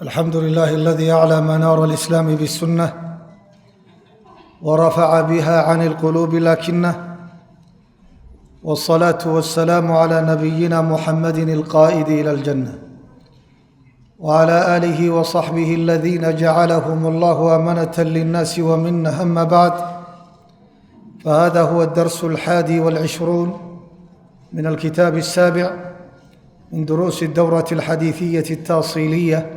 الحمد لله الذي أعلى منار الإسلام بالسنة ورفع بها عن القلوب لكنه، والصلاة والسلام على نبينا محمد القائد إلى الجنة وعلى آله وصحبه الذين جعلهم الله أمنة للناس ومنه. أما بعد، فهذا هو الدرس 21 من الكتاب السابع من دروس الدورة الحديثية التأصيلية،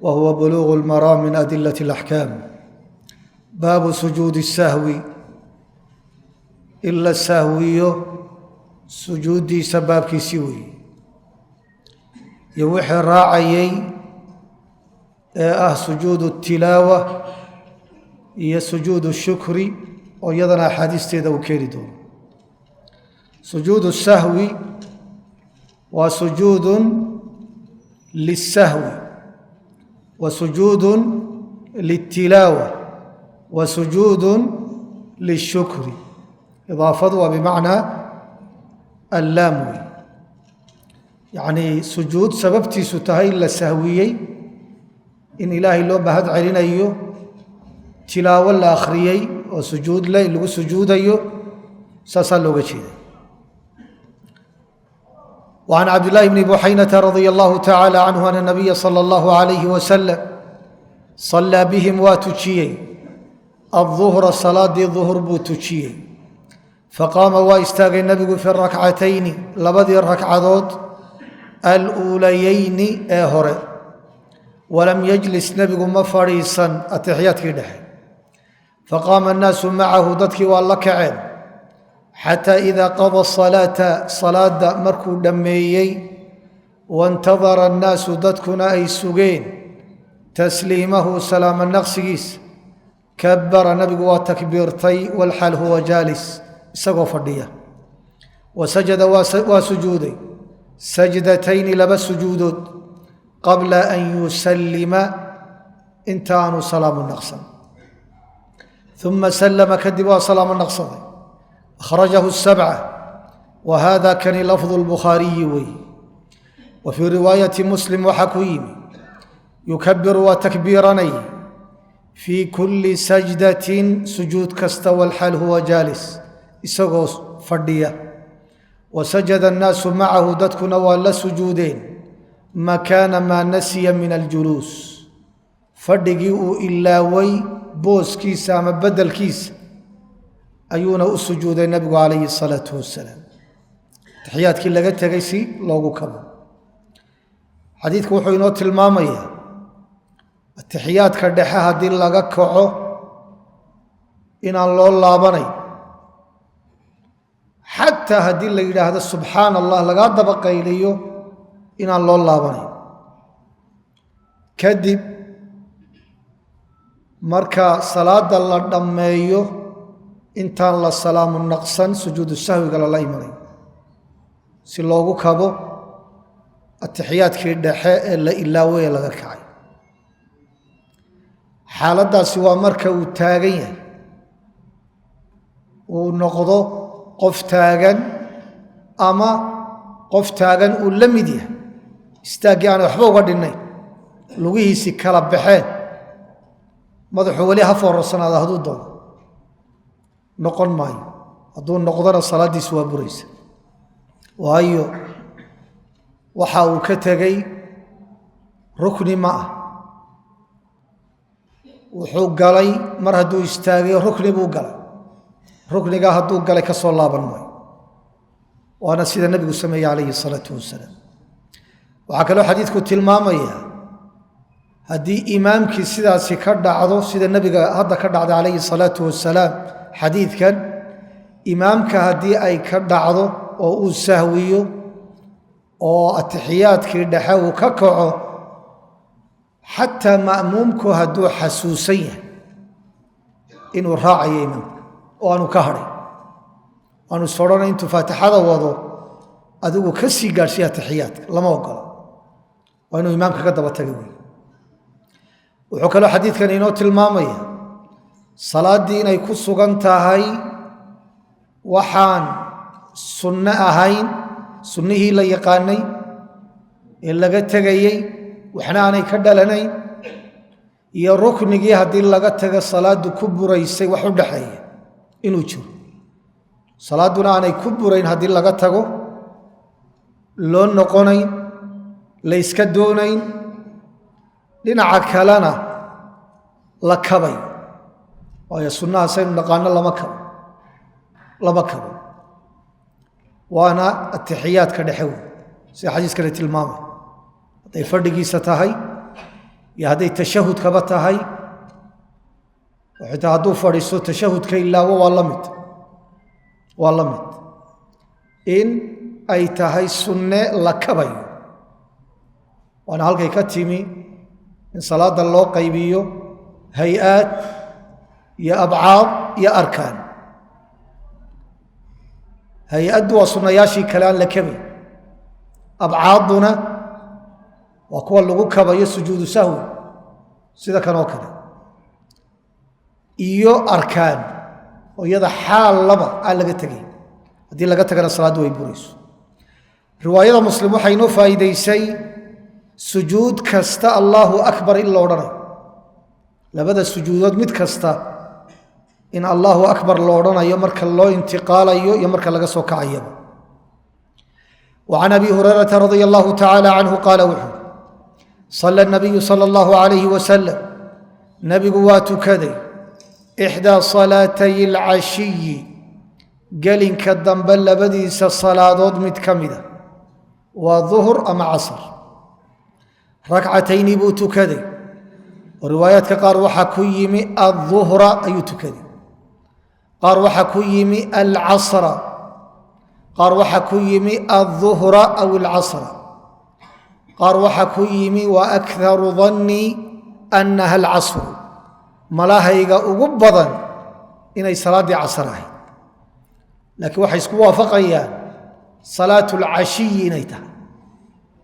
وهو بلوغ المرام من أدلة الأحكام. باب سجود السهو. إلا السهوي سجودي سبابك سوي يوحي راعيي سجود التلاوة هي سجود الشكر، ويضنا حديث تيدو كيردون. سجود السهو وسجود للسهو وسجود للتلاوة وسجود للشكر، إضافة بمعنى اللاموي، يعني سجود سببتي ستهي للسهويي إن إلهي لو بهد علينا أيو تلاوة الآخريي وسجود لي سجود أيو سأسألوا بشيء. وعن عبد الله بن بحينة رضي الله تعالى عنه أن النبي صلى الله عليه وسلم صلى بهم واتشيي الظهر، صلاة الظهر بوتشيي، فقام واستاغ النبي في الركعتين لبدي الركعات الأوليين هوري، ولم يجلس نبي مفريسا التحيات كده، فقام الناس معه ضدك والله كعب، حتى إذا قضى الصلاة صلاة مركو دميي وانتظر الناس ضدكنا أي سجين تسليمه سلام النقصيس، كبر نبي وتكبيرتي والحال هو جالس سقف الدية، وسجد وسجودي سجدتين لبس سجود قبل أن يسلم انتان سلام النقص، ثم سلم كدب سلام النقص. أخرجه السبعة، وهذا كان لفظ البخاري. وفي رواية مسلم وحكيم يكبر وتكبيرني في كل سجدة سجود كستوى الحال هو جالس إسغو فردية، وسجد الناس معه دتكنا ولا سجودين مكان ما نسي من الجلوس، فردقوا إلا وي بوس كيسا مبدل كيس أيونا السجود النبي عليه الصلاة والسلام. تحيات كي لغا تغيسي لوغو كبو. حديثك وحو ينو تلمامية التحيات كردحة هدي لغا كعو إن الله لابني، حتى هدي لغا هذا سبحان الله لغا دبقى إليه إن الله لابني. كدب مركا صلاة الله دميو intaan la salaamu naqsan sujuudu sahwiga lala imanay si loogu kabo atixiyaadkii dhexe ee la ilaaway laga kacay. xaaladaasi waa marka uu taagan yahay, uu noqdo qof taagan ama qof taagan uu la mid yahay istaagii aan waxba uga dhinnayn, lugihiisi kala baxeen, madaxu weli ha foorasanaada hadduu doono noqon maayo. hadduu noqdona salaadiisu waa buraysa, waayo waxa uu ka tegay rukni ma ah. wuxuu galay mar hadduu istaagay rukni buu galay, ruknigaa hadduu galay ka soo laaban maayo, waana sida nebigu sameeyey calayhi salaatu wasalaam. waxaa kaloo xadiidku tilmaamaya haddii imaamkii sidaasi ka dhacdo sida nebiga hadda ka dhacday calayhi salaatu wasalaam, xadiidkan imaamka haddii ay ka dhacdo oo uu sahwiyo oo atixiyaadkii dhexe uu ka kaco, xataa ma'muumku hadduu xasuusan yahay inuu raacayo imaamka oo aanu ka hadhay, aanu is odhanay intuu faatixada wado adigu ka sii gaadhsiiya atixiyaadka, lama ogola, waa inuu imaamka ka daba taga wey. wuxuu kaloo xadiidkan inoo tilmaamaya salaaddii inay ku sugan tahay waxaan sunno ahayn, sunnihii la yaqaanay ee laga tegayey waxna aanay ka dhalanayn iyo ruknigii haddii laga tago salaadu ku buraysay wax u dhaxeeya inuu jiro salaaduna aanay ku burayn haddii laga tago loo noqonayn la iska doonayn dhinaca kalena la kabay waayo sunnaha saynu naqaano lama kabo waana atixiyaadka dhexe wey sida xadiiskale tilmaamay hadday fadhigiisa tahay iyo hadday tashahudkaba tahay oo xitaa hadduu fadhiisto tashahudka ilaawo waa la mid in ay tahay sunne la kabayo waana halkay ka timi in salaada loo qaybiyo hay-aad iyo abcaad iyo arkaan hay-addu waa sunnayaashii kale aan la kabay abcaadduna waa kuwa lagu kabayo sujuudu sahwi sida kan oo kale iyo arkaan oo iyada xaal laba aan laga tegay haddii laga tagana salaaddu way burayso riwaayada muslim waxay inoo faa'iidaysay sujuud kasta allaahu akbar in la odhanayo labada sujuudood mid kasta in allaahu akbar lo odhanayo marka loo intiqaalayo iyo marka laga soo kacayaba وعن أبي هريرة رضي الله تعالى عنه قال وحو صلى النبي صلى الله عليه وسلم نبي واتكذي إحدى صلاتي العشي قال كالدنبل بديس الصلاة متكمدة وظهر أم عصر ركعتين بوتكذي وروايات قال وحكيم الظهر أي تكذي قال وحكيم العصر قال وحكيم الظهر أو العصر قال وحكيم وأكثر ظني أنها العصر ملاهيغا أقبضا إني صلاة عصرها لكن وحيسكوا وافقيا صلاة العشي إنيتها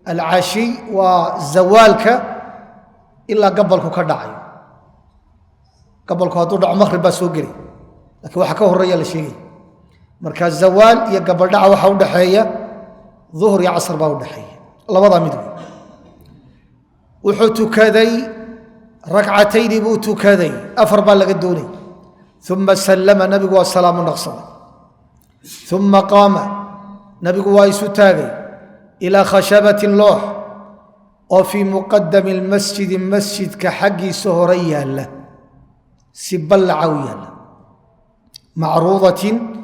العشي وزوالك إلا قبلك كدعي قبلك هدوء مغرب سوقري لكن وحكوه الرجال الشيء marka zawaal iyo gabaldhaca waxa u dhaxeeya dhuhr iyo casr baa u dhaxeeya labada mid wuxuu tukaday rak'atayn buu tukaday afar baa laga doonay thumma sallama nabigu wa salaamu naqsada thumma qama nabigu waa isu taagay ila khashabatin looh oo fi muqaddam almasjid masjidka xaqiisa hore yaala si balaca yaala macruudatin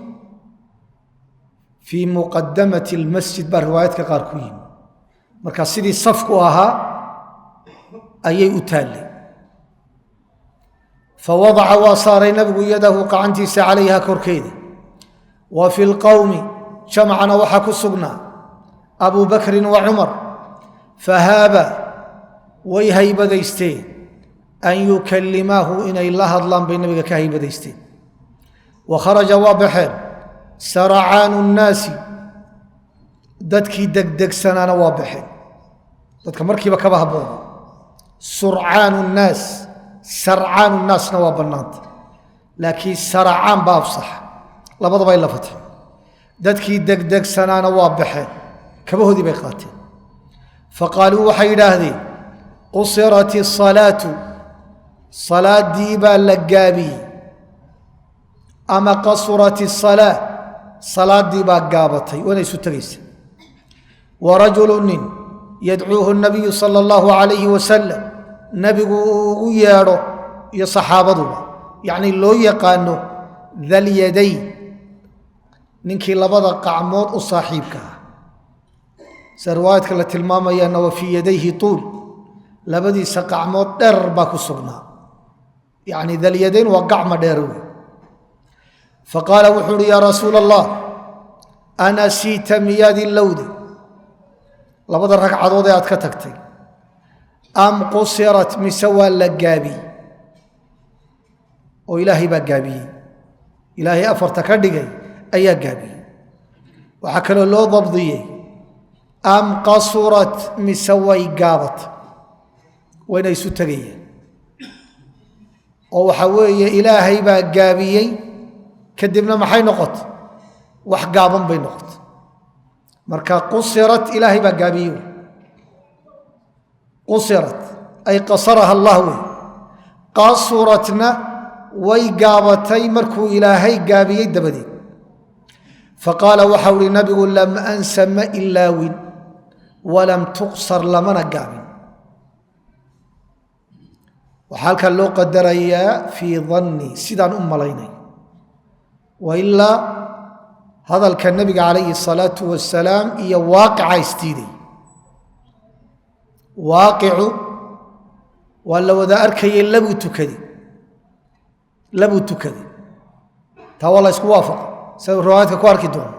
في مقدمة المسجد بروايات كقاركوين مركا سيدي صفكوها أي أتالي فوضع وصار نبي يده قعنتيس عليها كركيدة وفي القوم جمعنا وحكوا السقنا أبو بكر وعمر فهاب ويهيب ديستين أن يكلماه إن الله أظلم بين نبي كهيب ديستين وخرج وابحر سرعان الناس ددكي دق سنانا وابحين ددك مركبة كبه بوضا سرعان الناس سرعان الناس نواب الناط لكن سرعان بافصح لابد باي لفتح ددكي دق سنانا وابحين كبه دي بيقاتين فقالوا وحيد هذه قصرت الصلاة صلاة ديبا لقابي أما قصرت الصلاة صلاة ديبا قابتي ونيسو تغيس ورجل يدعوه النبي صلى الله عليه وسلم نبي يارو يا صحابته يعني لو يقانو ذا اليدين ننكي لبدا قعمود وصاحبك سروايتك التي الماما يانو في يديه طول لبدي سقعمود دربك الصغنا يعني ذا اليدين وقعم ديروي فقال وحور يا رسول الله أنا سيت مياد اللود لبض الركعة ضوضيات كتكتي أم قصرت مسوى اللقابي وإلهي بقابي إلهي أفرتك دقي أي قابي وحكى له ضبضيه أم قصرت مسوى قابت وين يسوتقيه وحوي إلهي بقابي كدبنا maxay noqot wax gaaban bay noqot marka qusirat ilaahi ba gaabiyo qusirat ay qasaraha allah wey qasuratna way gaabatay markuu ilaahay gaabiyey dabadeed faqaala waxau ihi nabigu lam ansa ma ilaawin walam tuqsar lamana gaabin waxaa halkan loo qadarayaa fii danni sidaan u malaynay wailaa hadalka nabiga calayhi الsalaatu wasalaam iyo waaqica isdiiday waaqicu waa la wada arkayay labuu tukaday taa waa la ysku waafaqa sida riwaayadka ku arki doono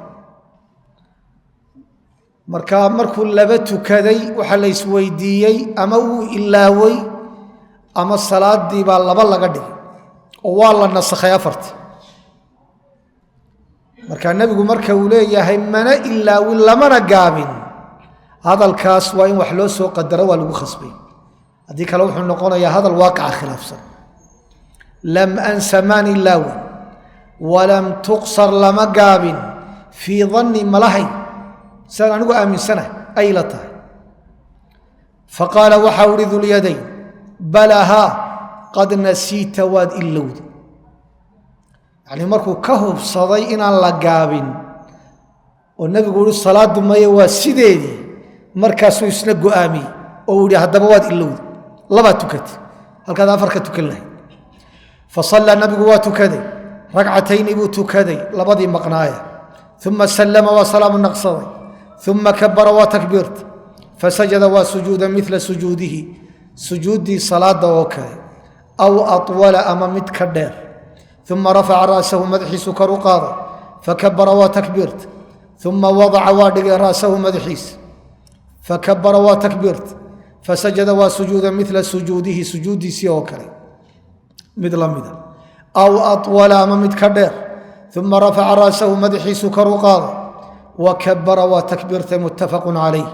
marka markuu laba tukaday waxaa la isweydiiyey ama uu ilaaway ama salaadii baa laba laga dhigay oo waa la nasakhay afartii marka nebigu marka uu leeyahay mana ilaawin lamana gaabin hadalkaas waa in wax loo soo qadaro waa lagu khasbay haddii kale wuxuu noqonayaa hadal waaqica khilaafsan lam ansa maan ilaawin walam tuqsar lama gaabin fii danni malahay sidaan anigu aaminsanahay ay la tahay faqaala waxau ihi dulyadayn balahaa qad nasiita waad ilowda yacnii markuu ka hubsaday inaan la gaabin oo nebigu uhi salaadu maye waa sideedii markaasuu isna go'aamiyey oo uu yihi haddaba waad ilowda labaad tukatay halkaad afar ka tukan lahayd fasallaa nabigu waa tukaday ragcatayni buu tukaday labadii maqnaaya uma sallama waa salaamu naqsaday uma kabara waa takbiirta fasajada waa sujuuda mila sujuudihi sujuuddii salaada oo kale aw aطwala ama mid ka dheer uma rafaca ra'sahu madaxiisu kor u qaaday fakabara waa takbiirta uma wadaca waa dhigay ra'sahu madaxiisa fakabara waa takbiirta fasajada waa sujuuda mila sujuudihi sujuuddiisii oo kale mid la mida aw aطwala ama mid ka dheer uma rafaca ra'sahu madaxiisu kor u qaaday wakabara waa takbiirta muttafaqu calayh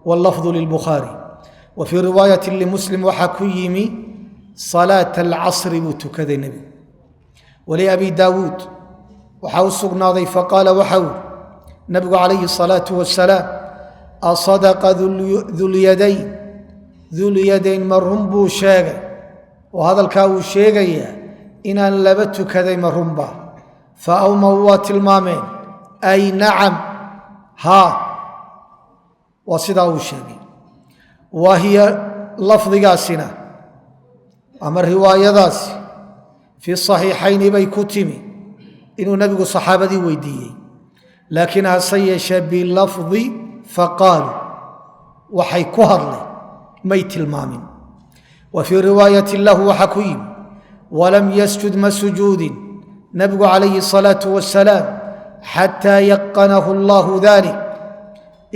wاllafdu lilbukhaari wa fii riwaayati limuslim waxaa ku yimi salaata alcasri buu tukaday nebigu waliabi daawuud waxaa u sugnaaday faqaala waxau nabigu calayhi الsalaatu wasalaam asadaqa dulyadayn ma run buu sheegay oo hadalkaa uu sheegayaa inaan laba tukaday ma runba fa awmahu waa tilmaameen ay nacam haa waa sidaa uu sheegay wa hiya lafdigaasina ama riwaayadaasi fii صaxiixayni bay ku timi inuu nebigu saxaabadii weydiiyey laakiin hase yeeshee bilafdi faqaaluu waxay ku hadleen may tilmaamin wa fii riwaayati lahu waxaa ku yimi walam yasjud ma sujuudin nebigu calayhi الsalaaةu wasalaam xataa yaqanahu allahu dalik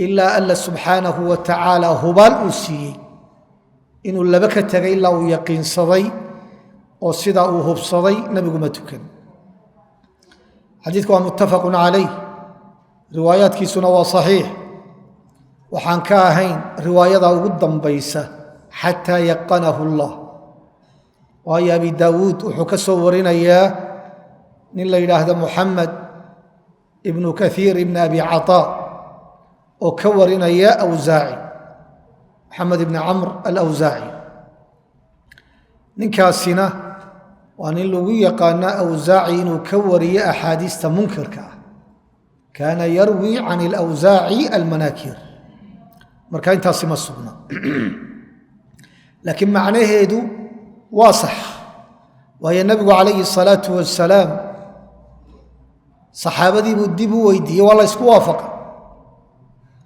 ilaa alla subxaanahu wa tacaala hubaal uu siiyey inuu laba ka tegay ilaa uu yaqiinsaday oo sidaa uu hubsaday nebigu ma tukan xadiidku waa muttafaqu calayh riwaayaadkiisuna waa saxiix waxaan ka ahayn riwaayada ugu dambaysa xataa yaqanahu allah waayo abi daawuud wuxuu ka soo warinayaa nin la yidhaahdo muxamed ibnu kaiir ibn abi caطaa oo ka warinaya awsaaci maxamed ibni camr alawsaaci ninkaasina waa nin lagu yaqaano awsaaci inuu ka wariyo axaadiista munkirka ah kaana yarwi can alawsaaci almanaakir marka intaasi ma sugna laakiin macnaheedu waa sax waayo nebigu calayhi الsalaatu wasalaam saxaabadii buu dib u weydiiyey waa la ysku waafaqa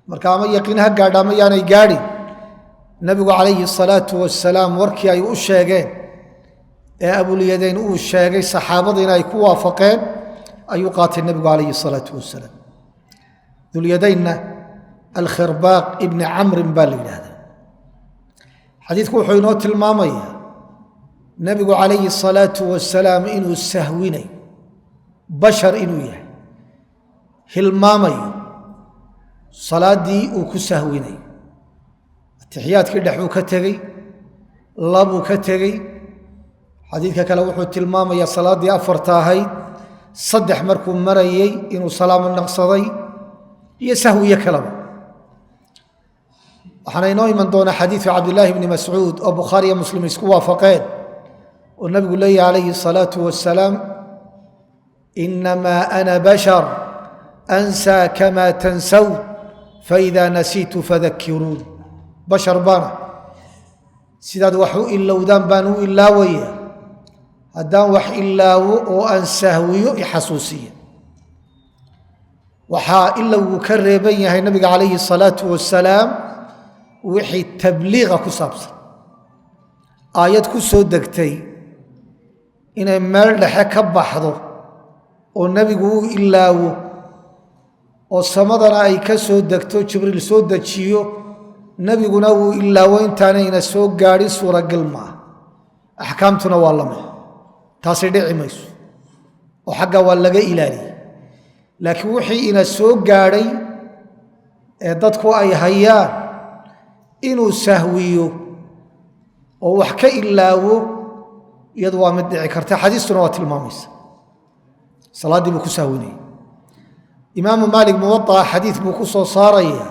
marka ama yaqiin ha gaadha ama yaanay gaadhin nebigu calayhi الsalaatu wasalaam warkii ay u sheegeen ee abulyadayn uu sheegay saxaabadiina ay ku waafaqeen ayuu qaatay nebigu calayhi الsalaatu wasalaam dulyadaynna alkhirbaaq ibni camrin baa la yidhaahdaa xadiidku wuxuu inoo tilmaamayaa nebigu calayhi الsalaatu wasalaam inuu sahwinay bashar inuu yahay hilmaamayo salaaddii uu ku sahwinay atixiyaadkii dhexuu ka tegey labuu ka tegey xadiidka kale wuxuu tilmaamayaa salaaddii afarta ahayd saddex markuu marayey inuu salaamo naqsaday iyo sahwiyo kaleba waxaana inoo iman doonaa xadiidu cabdillaahi bni mascuud oo bukhaari iyo muslim isku waafaqeen oo nabigu leeyahy calayhi الsalaatu wasalaam inamaa ana bashar ansaa kama tansawn faida nasiitu fadakiruun bashar baana sidaad wax u ilowdaan baan u ilaawaya haddaan wax ilaawo oo aan sahwiyo ixasuusiya waxaa ilowgu ka reeban yahay nabiga calayhi الsalaatu wasalaam wixii tabliiqa ku saabsan aayad ku soo degtay inay meel dhexe ka baxdo oo nebigu u ilaawo oo samadana ay ka soo degto jibriil soo dejiyo nebiguna uu ilaawo intaanayna soo gaadhin suuragal maaha axkaamtuna waa la mid taasi dhici mayso oo xagga waa laga ilaaliyey laakiin wixii ina soo gaadhay ee dadku ay hayaan inuu sahwiyo oo wax ka ilaawo iyadu waa mid dhici karta xadiistuna waa tilmaamaysa salaaddii buu ku sahwinayay imaamu maalik muwaطaca xadiid buu ku soo saaraya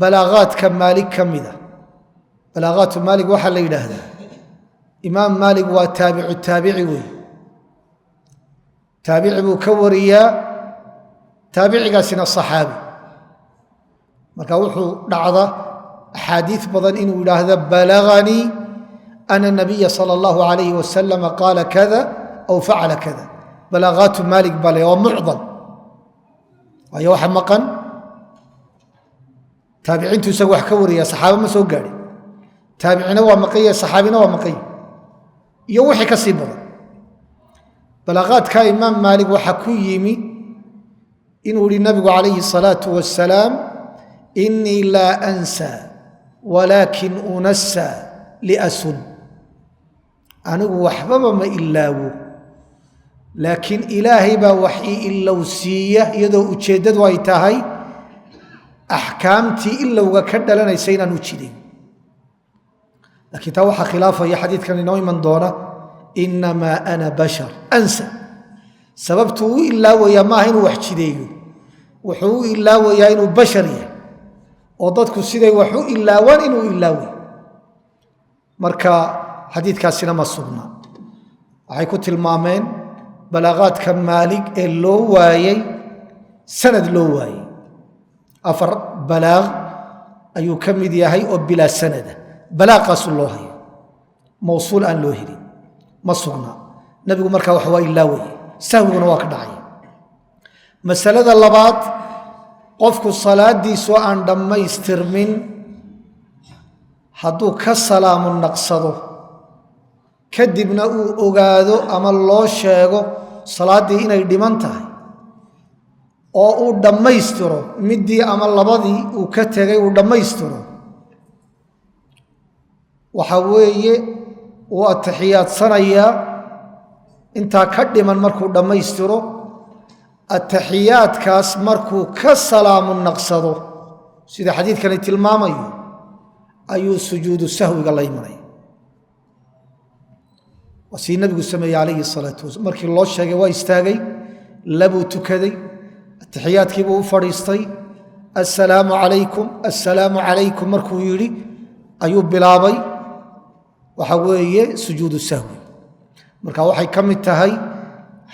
balaaqaadka maalik ka mida balaaqaatu maalik waxaa la yidhaahdaa imaam maalik waa taabicu taabici wey taabici buu ka wariyaa taabicigaasina صaxaabi marka wuxuu dhacda axaadiid badan inuu yidhaahdo balaganii ana nabiya salى اllahu alayh wasalam qaala kada aw facala kada balaaqaatu maalik bale waa mucdal waayo waxa maqan taabiciintu isaga wax ka wariya saxaaba ma soo gaadhin taabicina waa maqanya saxaabina waa maqanya iyo wixii ka sii badan balaaqaadka imaam maalik waxaa ku yimi inuu yihi nabigu calayhi الsalaaةu wasalaam inii laa ansa walaakin unasa liasun anigu waxbaba ma ilaawo laakiin ilaahay baa wax ii ilowsiiya iyadoo ujeeddadu ay tahay axkaamtii ilowga ka dhalanaysa inaan u jidayn laakiin taa waxaa khilaafaya xadiidkan inoo iman doona inamaa ana bashar ansa sababtuu u ilaawayaa maaha inuu wax jideeyo wuxuu u ilaawayaa inuu bashar yahay oo dadku siday wax u ilaawaan inuu ilaaway marka xadiidkaasina ma sugna waxay ku tilmaameen balaaqaadka maalig ee loo waayey sanad loo waayey 4 balaaq ayuu ka mid yahay oo bilaa sanada balaaqaasu loo hayo mawsuul aan loo helin ma sugna nebigu markaa wax waa ilaawaya sahwiguna waa ka dhacaya masalada labaad qofku salaadiisu aan dhammaystirmin hadduu ka salaamu naqsado kadibna uu ogaado ama loo sheego salaaddii inay dhiman tahay oo uu dhammaystiro middii ama labadii uu ka tegay uu dhammaystiro waxa weeye uu atixiyaadsanayaa intaa ka dhiman markuu dhammaystiro ataxiyaadkaas markuu ka salaamu naqsado sida xadiidkani tilmaamayo ayuu sujuudu sahwiga la imanaya waa sii nabigu sameeyey calayhi الsalaatu wasalaam markii loo sheegay waa istaagay labuu tukaday atixiyaadkiibuu u fadhiistay assalaamu calaykum markuu yidhi ayuu bilaabay waxa weeye sujuudu sahwi marka waxay ka mid tahay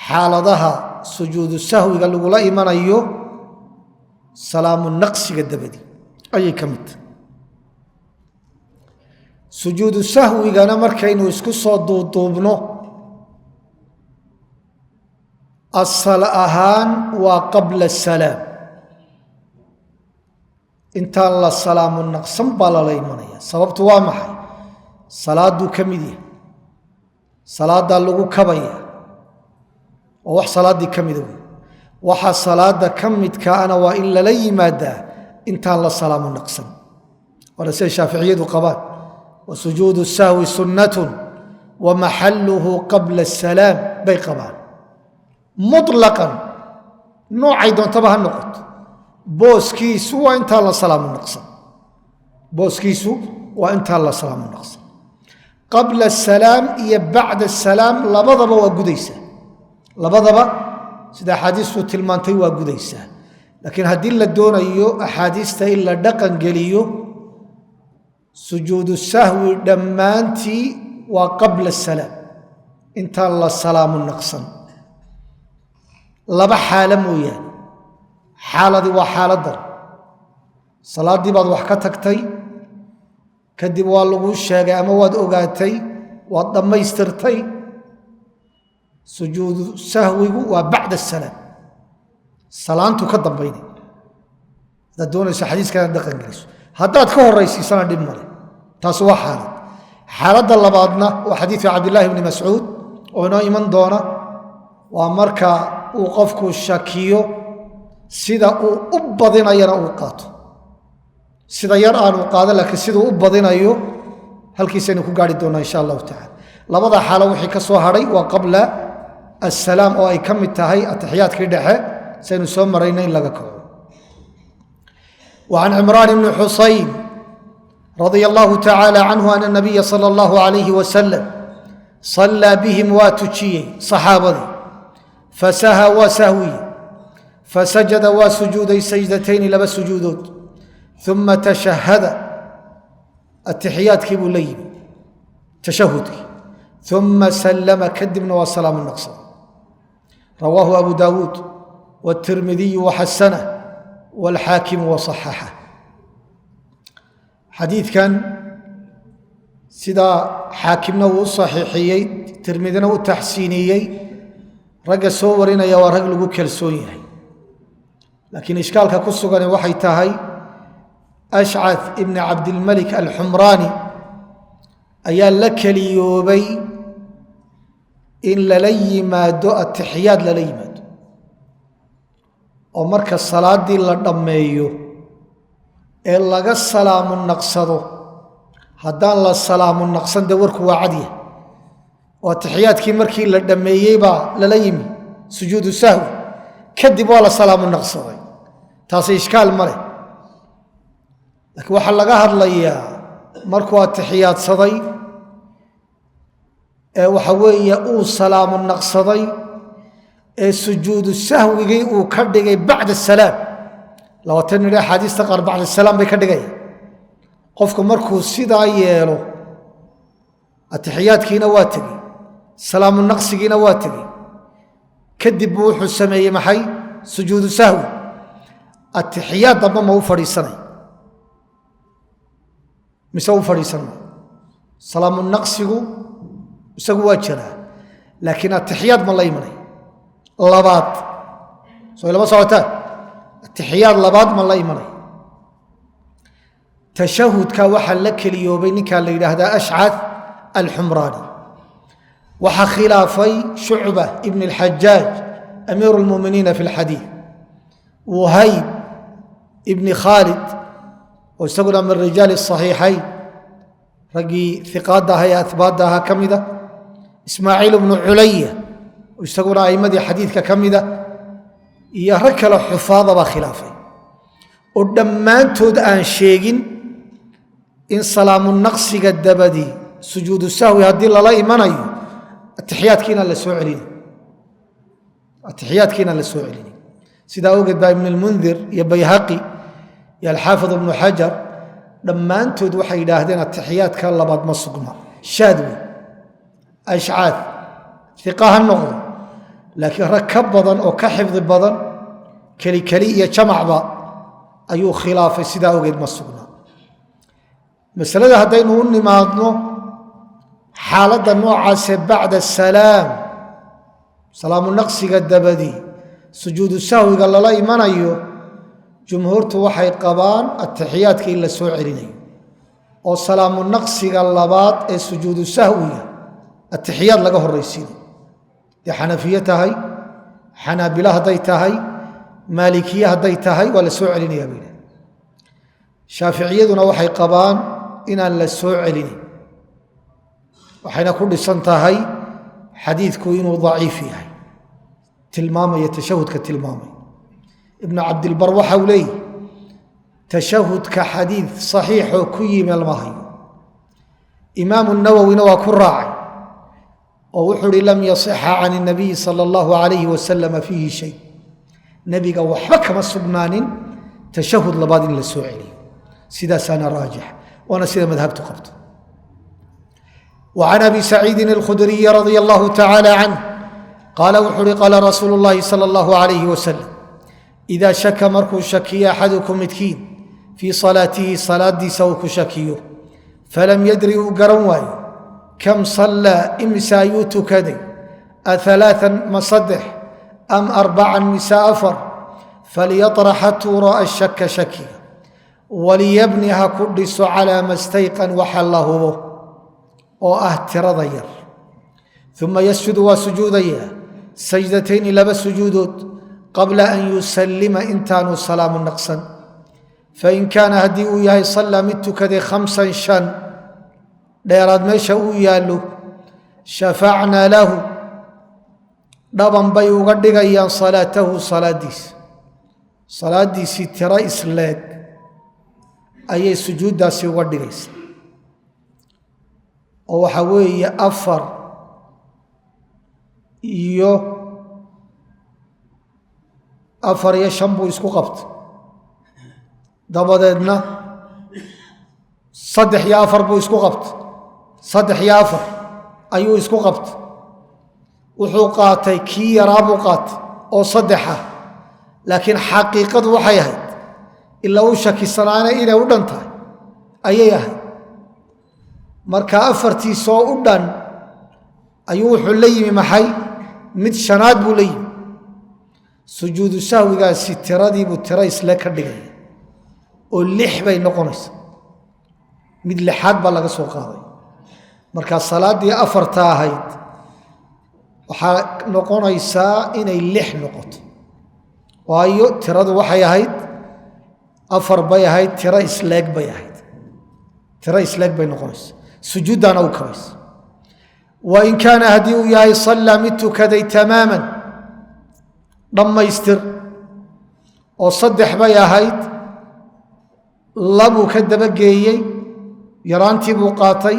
xaaladaha sujuudu sahwiga lagula imanayo salaamu naqsiga dabadi ayay ka mid tahay sujuudu sahwigana markaynu isku soo duuduubno asal ahaan waa qabla asalaam intaan la salaamu naqsan baa lala imanaya sababtu waa maxay salaaduu ka mid yahay salaaddaa lagu kabaya oo wax salaaddii ka mida wey waxa salaadda ka midkaana waa in lala yimaadaa intaan la salaamu naqsan waana siday shaaficiyadu qabaan wa sujuudu sahwi sunnatun wa maxalluhu qabla asalaam bay qabaan muطlaqan noocay doontaba ha noqoto booskiisu waa intaan la salaamu naqsan booskiisu waa intaan la salaamu naqsan qabla asalaam iyo bacda asalaam labadaba waa gudaysaa labadaba sida axaadiistu tilmaantay waa gudaysaa laakiin haddii la doonayo axaadiista in la dhaqan geliyo sujuudu sahwi dhammaantii waa qabla asalaam intaan la salaamu naqsan laba xaalo mooyaane xaaladii waa xaaladan salaaddii baad wax ka tagtay kadib waa laguu sheegay ama waad ogaatay waad dhammaystirtay sujuudu sahwigu waa bacda asalaam salaantu ka dambaynay haddaad doonayso xadiiska inaad dhaqan geliso haddaad ka horraysiisana dhib male taasi waa xaalad xaaladda labaadna waa xadiidka cabdillaahi bni mascuud oo inoo iman doona waa marka uu qofku shakiyo sida uu u badinayana uu qaato sida yar aanu qaadan laakiin siduu u badinayo halkiisaynu ku gaari doonaa insha allahu tacala labada xaalo wixii ka soo hadhay waa qabla assalaam oo ay ka mid tahay atixiyaadkii dhexe saynu soo marayna in laga kaco وعن عمران بن حصين رضي الله تعالى عنه أن النبي صلى الله عليه وسلم صلى بهم واتجيه صحابه فسهى وسهوي فسجد وسجودي سجدتين لبس سجودود ثم تشهد التحيات كيبو ليب تشهدي ثم سلم كدبنا وسلام النقص رواه أبو داود والترمذي وحسنه والحاكم وصححه حديث كان سيدا حاكمنا وصحيحيي ترمذينا وتحسينيي رجا سورينا يا رجل لو كلسونيه لكن اشكالك كسغني waxay tahay أشعث ابن عبد الملك الحمراني ayaa la kaliyoobay in la yimaado atixyaad la yimaado oo marka salaadii la dhameeyo ee laga salaamu naqsado haddaan la salaamu naqsan de warku waa cadiya oo atixiyaadkii markii la dhameeyey baa lala yimi sujuudu sahwi kadib waa la salaamu naqsaday taasi ishkaal ma leh laakiin waxaa laga hadlayaa markuu atixiyaadsaday ee waxa weeye uu salaamu naqsaday ee sujuudu sahwigii uu ka dhigay bacda salaam labaatan nidhi axaadiista qaar bacda salaam bay ka dhigaya qofku markuu sidaa yeelo atixiyaadkiina waa tegey salaamu naqsigiina waa tegey kadib buu wuxuu sameeyey maxay sujuudu sahwi atixiyaad damba ma u fadhiisanay mise u fadhiisanma salaamu naqsigu isagu waa jiraa laakiin atixiyaad ma la imanay labaad soo lama socotaan atixiyaad labaad ma la imanay tashahudka waxaa la keliyoobay ninkaa la yidhaahdaa ashcath alxumraani waxaa khilaafay shucba ibn alxajaaj amiiru lmuminiina fi lxadiid wahayb ibni khaalid oo isaguna min rijaali saxiixayn raggii iqaadda aha ee ahbaadda ahaa ka mida ismaaciil ibnu culaya isaguna a'imadii xadiidka ka mida iyo rag kale xufaada baa khilaafay oo dhammaantood aan sheegin in salaamu naqsiga dabadii sujuudu sahwi haddii lala imanayo atixiyaadkiina la soo celinay sidaa awgeed baa ibn almundir iyo bayhaqi iyo alxaafid ibnu xajar dhammaantood waxay yidhaahdeen atixiyaadka labaad ma sugna shaadwi ashcaad iqa ha noqdo laakiin rag ka badan oo ka xifdi badan keli iyo jamacba ayuu khilaafay sidaa awgeed ma sugna masalada haddaynu u nimaadno xaaladda noocaasee bacda asalaam salaamu naqsiga dabadii sujuudu sahwiga lala imanayo jumhuurtu waxay qabaan atixiyaadka in la soo celinayo oo salaamu naqsiga labaad ee sujuudu sahwiga atixiyaad laga horraysiinayo dee xanafiye tahay xanaabilo hadday tahay maalikiye hadday tahay waa la soo celinayaa bay dhahay shaaficiyaduna waxay qabaan inaan la soo celinin waxayna ku dhisan tahay xadiidku inuu daciif yahay tilmaamaya tashahudka tilmaamaya ibnu cabdilbar waxa uu leeyahy tashahudka xadiid saxiixoo ku yimi lama hayo imaamu nawowina waa ku raacay oo wuxuu uhi lam yasixa can الnabiyi salى اllahu alayhi wasalama fiihi shay nebiga waxba kama sugnaanin tashahud labaad in la soo celiyo sidaasaana raajix waana sida madhabtu qabto. وعن أبي سعيد الخدري رضي الله تعالى عنه قال وxuu hi قال رsuuل اللhi صلى الله عليه وسلم إذا شhaka markuu shakiyo أxadكم midkiin fii صaلاatihi salaadiisa uu ku shakiyo falam ydri uu garan waayo kam صalىa imise ayuu tukaday aثaلاثا ma saddex am أربعا mise أفر falyaطرxa tuuro الshaka shakiga waliyabni ha ku dhiso calىa ma stayqan waxa la hubo oo ah tirada yar. uma yasjudu waa sujuudayaa sajdatayni laba sujuudood qabla an yusallima intaanu salaamu naqsan. fain kaana haddii uu yahay sallaa mid tukaday 5 5 dheeraad meesha uu yaallo shafacnaa lahu dhaban bay uga dhigayaan salaatahu salaadiisii tiro isleeg ayay sujuuddaasi uga dhigaysa oo waxaa weeye 4 iyo 5 buu isku qabtay dabadeedna 3 iyo 4 buu isku qabtay 3 iyo 4 ayuu isku qabtay wuxuu qaatay kii yaraa buu qaatay oo 3 ah laakiin xaqiiqadu waxay ahayd ilaa uu shakisanaana inay u dhan tahay ayay ahayd. marka 4tiisoo u dhan ayuu wuxuu la yimi maxay mid 5aad buu la yimi. sujuudu sahwigaasi tiradiibuu tiro isle ka dhigaya oo 6 bay noqonaysa mid 6aad baa laga soo qaaday. markaa salaaddii 4ta ahayd waxaa noqonaysaa inay 6 noqoto waayo tiradu waxay ahayd 4 bay ahayd tiro isleeg bay ahayd tiro isleeg bay noqonaysa sujuuddaana u kabaysa. wain kaana haddii uu yahay sallaa mid tukaday tamaaman dhammaystir oo 3 bay ahayd 2 ka dabageeyey yaraantii buu qaatay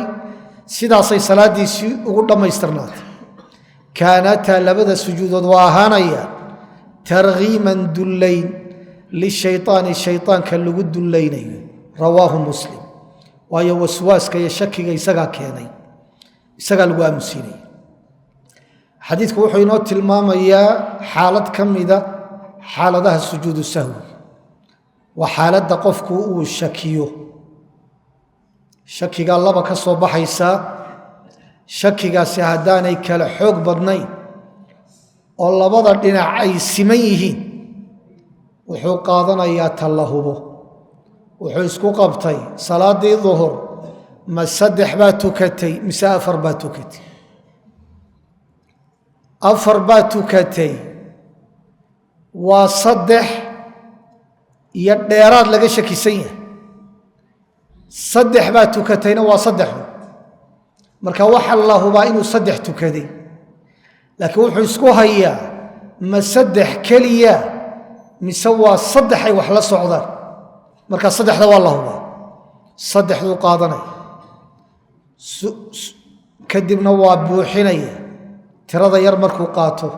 sidaasay salaaddiisii ugu dhammaystirnaatay. kaanataa labada sujuudood waa ahaanayaan targhiiman dullayn lishayطaani shayطaanka lagu dullaynayo rawaahu muslim waayo waswaaska iyo shakiga isagaa keenay isagaa lagu aamusiinaya. xadiidku wuxuu inoo tilmaamayaa xaalad ka mida xaaladaha sujuudu sahwi waa xaaladda qofku uu shakiyo shakigaa 2 ka soo baxaysaa shakigaasi haddaanay kala xoog badnayn oo labada dhinac ay siman yihiin wuxuu qaadanayaa ta la hubo. wuxuu isku qabtay salaaddii duhur ma 3 baa tukatay mise 4 baa tukatay 4 baa tukatay waa 3 iyo dheeraad laga shakisan yahay 3 baa tukatayna waa 3 marka waxa la hubaa inuu 3 tukaday laakiin wuxuu isku hayaa ma 3 keliya mise waa 3 ay wax la socdaan marka 3da waa la hubaa 3duu qaadanaya kadibna waa buuxinaya tirada yar markuu qaato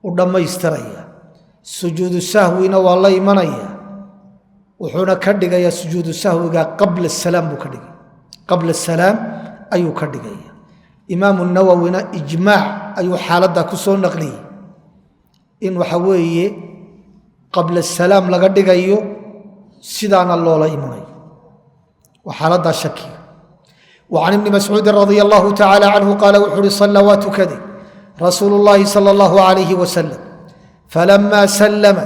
u dhammaystiraya. sujuudu sahwina waa la imanaya wuxuuna ka dhigayaa sujuudu sahwiga qabla salaam buu ka dhigay qabla salaam ayuu ka dhigaya. imaamu nawowina ijmaac ayuu xaaladda ku soo naqliyey in waxa weeye qabla salaam laga dhigayo sidaana loola imanayo waa xaaladdaa shakiga. وعن ابن مسعوud رضي الله تعالى عنه قال wuxuu uhi صلى waa tukaday rasuulu الlahi صلى الله عليه وسلم فلما سلma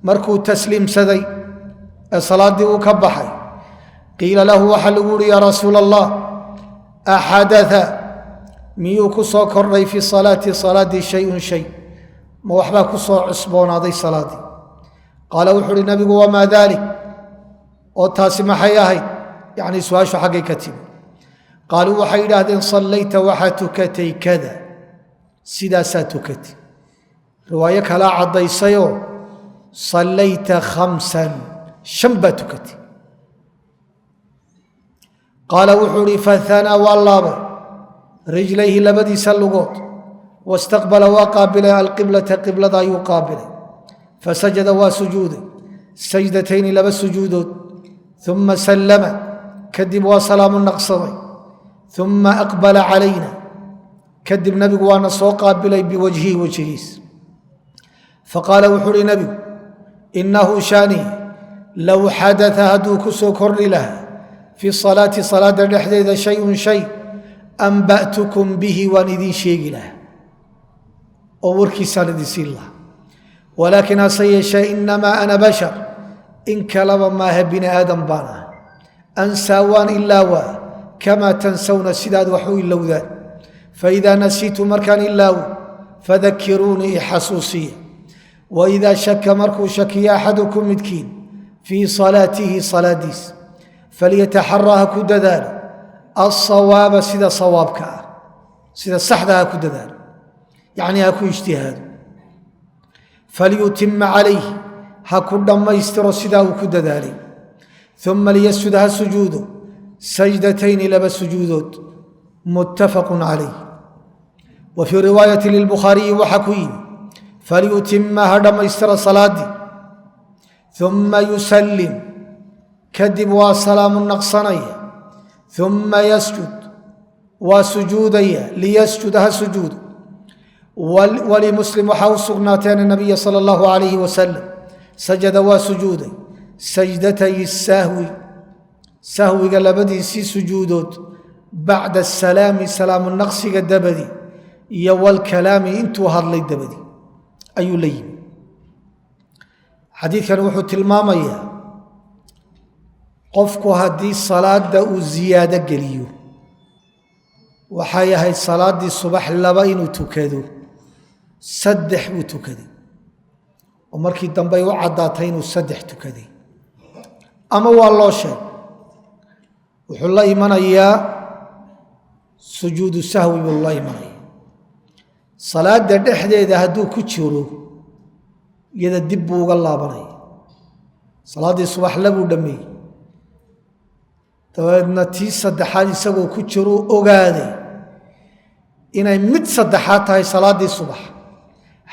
markuu tasliimsaday ee salaaddii uu ka baxay qiila lahu waxaa lagu uhi ya rasuul الlah أxadaثa miyuu ku soo kordhay fii salaatii salaaddii shayun shay ma waxbaa ku soo cusboonaaday salaaddii qaala wuxuu uhi nabigu wamaa dalik oo taasi maxay ahayd yacni su-aashu xaggay ka timi qaaluu waxay yidhaahdeen sallayta waxaa tukatay kada sidaasaa tukatay riwaayo kalaa caddaysayoo sallayta 5 5 baa tukatay qaala wuxuu uhi fahanaa waa laabay rijlayhi labadiisa lugood wastaqbala waa qaabilay alqiblata qiblada ayuu qaabilay fasajada waa sujuuday sajdatayni 2 sujuudood uma sallama kadib waa salaamu naqsaday uma aqbala calayna kadib nabigu waana soo qaabilay biwajhihi wajhigiis faqaala wuxuu uhi nabigu inahu shaani low xadaa hadduu ku soo kordhi lahaa fi salaati salaada dhexdeeda shayun shay amba'tukum bihi waan idiin sheegi lahaa oo warkiisaan idin siin lahaa walaakin hase yeeshee inamaa ana bashar in kalaba maaha bini aadam baan ah ansaa waan ilaawaa kamaa tansawna sidaad wax u ilowdaan faidaa nasiitu markaan ilaawo fadakiruunii ixasuusiya waidaa shaka markuu shakiya axadukum midkiin fii salaatihi salaadiis falyataxaraa ha ku dadaalo alsawaaba sida sawaabka ah sida saxda ha ku dadaalo yacnii ha ku ijtihaado falyutima calayhi ha ku dhammaystiro sidaa uu ku dadaalay uma liyasjud ha sujuudo sajdatayni laba sujuudood muttafaqu calayh wa fii riwaayati lilbukhaariyi waxaa ku yimi falyutima ha dhammaystiro salaadii uma yusallim kadib waa salaamu naqsanaya uma yasjud waa sujuudaya liyasjud ha sujuudo walimuslim waxaa u sugnaatay ana nabiya sala allahu calayhi wasalam sajada waa sujuuday sajdatay sahwi sahwiga labadiisii sujuudood bacda asalaami salaamu naqsiga dabadi iyo walkalaami intuu hadlay dabadi ayuu la yimi xadiidkan wuxuu tilmaamayaa qofku haddii salaada uu ziyaado geliyo waxay ahayd salaaddii subax laba inuu tukado saddex buu tukaday oo markii dambe ay u caddaatay inuu saddex tukaday ama waa loo sheeg wuxuu la imanayaa sujuudu sahwi buu la imanaya salaada dhexdeeda hadduu ku jiro iyada dib buu uga laabanaya salaaddii subax labuu dhammeeyey dabeedna tii saddexaad isagoo ku jiruu ogaaday inay mid saddexaad tahay salaaddii subax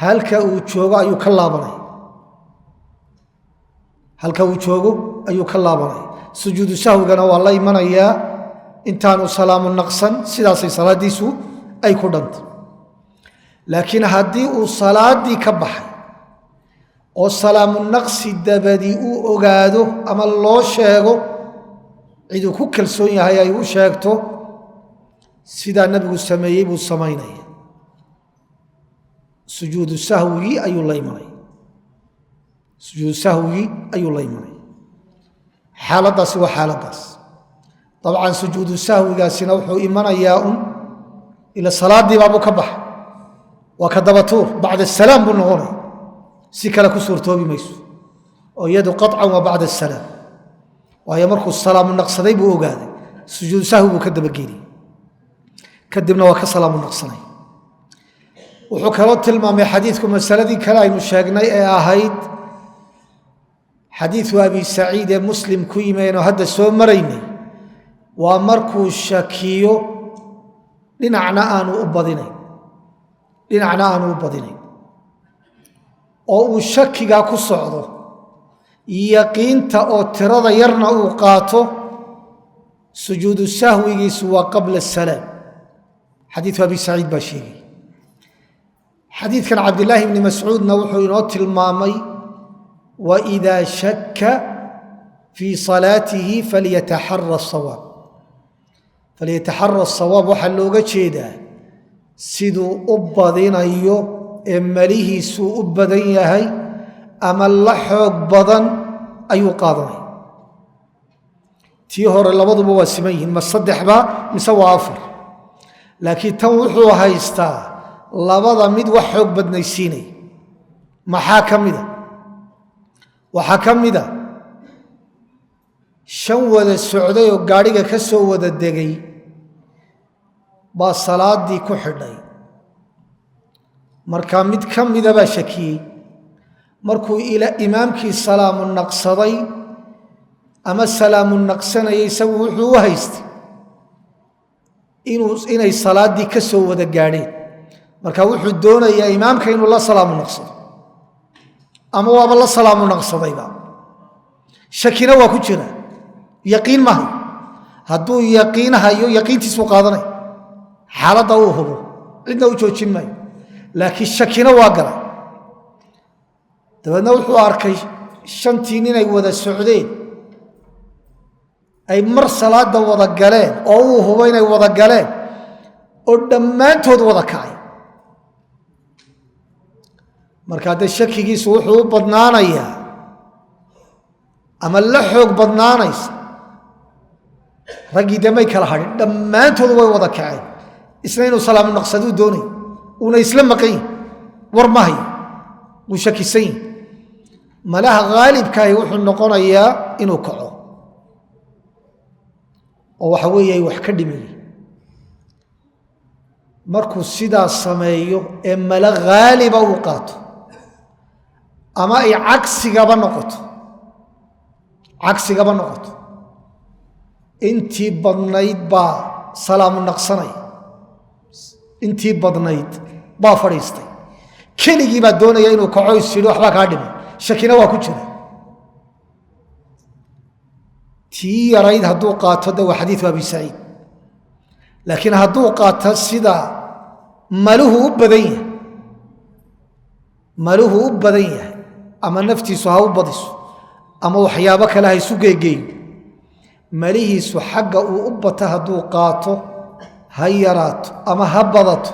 halka uu joogo ayuu ka laabanaya halka uu joogo ayuu ka laabanaya sujuudu sahwigana waa la imanayaa intaanu salaamu naqsan sidaasay salaaddiisu ay ku dhantay laakiin haddii uu salaaddii ka baxay oo salaamu naqsi dabadi uu ogaado ama loo sheego ciduu ku kalsoon yahay ay u sheegto sidaa nabigu sameeyey buu samaynaya sujuudu sahwigii ayuu la imanaya sujuudu sahwigii ayuu la imanaya xaaladdaasi waa xaaladdaas dabcan sujuudu sahwigaasina wuxuu imanayaa ila salaaddii baabuu ka baxa waa ka dabatuur bacda asalaam buu noqonaya si kale ku suurtoobi mayso oo iyadu qaطcan waa bacda asalaam waayo markuu salaamu naqsaday buu ogaaday sujuudu sahwi buu ka dabageliyey kadibna waa ka salaamu naqsanay wuxuu kaloo tilmaamay xadiidku masaladii kale aynu sheegnay ee ahayd xadiidu abi saciid ee muslim ku yimi aynu hadda soo maraynay waa markuu shakiyo dhinacna aanu u badinayn oo uu shakigaa ku socdo yaqiinta oo tirada yarna uu qaato sujuudu sahwigiisu waa qabla asalaam xadiidu abi saciid baa sheegay xadiidkan cabdilaahi bni mascuudna wuxuu inoo tilmaamay waidaa shakka fii salaatihi falyataxara asawaab waxaa looga jeedaa siduu u badinayo ee malihiisuu u badan yahay ama la xoog badan ayuu qaadanaya tii hore labaduba waa siman yihiin ma saddexba mise waa afar laakiin tan wuxuu haystaa labada mid wax xoog badnaysiinaya maxaa ka mida waxaa ka mida 5 wada socday oo gaadhiga ka soo wada degay baa salaaddii ku xidhay marka mid ka mida baa shakiyey markuu imaamkii salaamu naqsaday ama salaamu naqsanayay isagu wuxuu u haystay inay salaaddii ka soo wada gaadheen marka wuxuu doonayaa imaamka inuu la salaamu naqsado ama waaba la salaamu naqsadayba shakina waa ku jira yaqiin maaha hadduu yaqiin hayo yaqiintiisuu qaadanay xaaladda uu hubo cidna u joojin maayo laakiin shakina waa galay dabeedna wuxuu arkay shantii ninay wada socdeen ay mar salaada wada galeen oo uu hubo inay wada galeen oo dhammaantood wada kacay marka haddee shakigiisu wuxuu u badnaanayaa ama la xoog badnaanaysa raggii damay kala hadhin dhammaantood way wada kaceen isna inuu salaamu naqsaduu doonay uuna isla maqan yihin war ma hayo wuu shakisan yihi malaha haalibkaahi wuxuu noqonayaa inuu kaco oo waxa weeye ay wax ka dhimayiin markuu sidaas sameeyo ee mala haaliba uu qaato ama ay cagsigaba noqoto intii badnayd baa salaamu naqsanaya intii badnayd baa fadhiistay keligii baa doonaya inuu kaco is yidhi waxbaa kaa dhimay shakina waa ku jira tii yarayd hadduu qaato de waa xadiiu abi saciid laakiin hadduu qaato sida maluhu u badan yahay ama naftiisu ha u badiso ama waxyaabo kale ha isu geegeeyo malihiisu xagga uu u bato hadduu qaato ha yaraato ama ha badato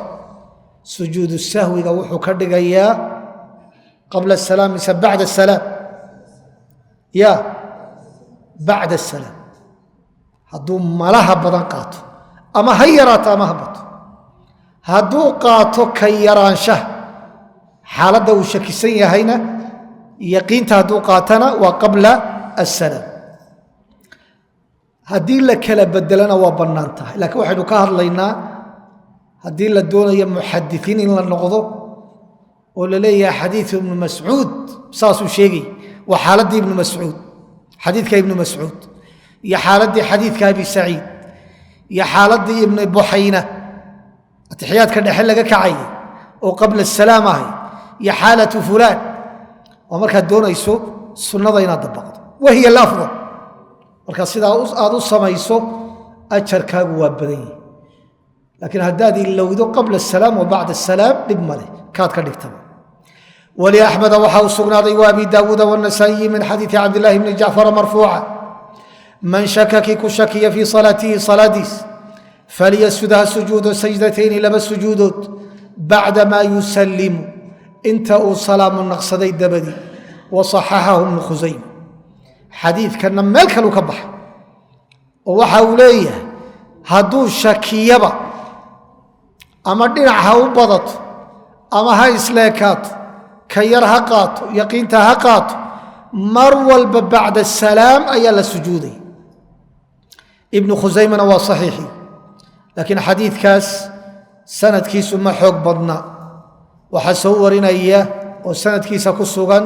sujuudu sahwiga wuxuu ka dhigayaa qabla asalaam mise bacda asalaam ya bacda asalaam hadduu malaha badan qaato ama ha yaraato ama ha bato hadduu qaato ka yaraanshaha xaaladda uu shakisan yahayna yaqiinta hadduu qaatana waa qabla asalaam haddii la kala bedelana waa bannaan tahay laakiin waxaynu ka hadlaynaa haddii la doonayo muxadisiin in la noqdo oo la leeyahay xadiiu ibnu mascuud saasuu sheegay waa xaaladdii ibnu mascuud xadiidka ibnu mascuud iyo xaaladdii xadiidka abi saciid iyo xaaladdii ibnu buxayna atixiyaadka dhexe laga kacayay oo qabla asalaam ahay iyo xaalatu fulaan oo markaad doonayso sunnada inaad dabaqdo wahiya alafdal markaa sidaa aad u samayso ajarkaagu waa badan yahi laakiin haddaad ilowdo qabla asalaam wa bacda asalaam dhib male kaad ka dhigtaba wliaxmeda waxaa u sugnaaday wa abi daawuuda wاnasaa'iyi min xadiidi cabdillaahi bni jacfara marfuuca man shakakii ku shakiya fii salaatihi salaadiis falyasjud ha sujuudo sajdatayni laba sujuudood bacda maa yusallimu inta uu salaamu naqsaday dabadii waصaxaxahu bnu khusayma xadiidkanna meel kaluu ka baxa oo waxa uu leeyahay hadduu shakiyaba ama dhinac ha u badato ama ha isleekaato ka yar ha qaato yaqiinta ha qaato mar walba bacda asalaam ayaa la sujuuday ibnu khusaymana waa saxiixi laakiin xadiidkaas sanadkiisu ma xoog badna waxaa soo warinaya oo sanadkiisa ku sugan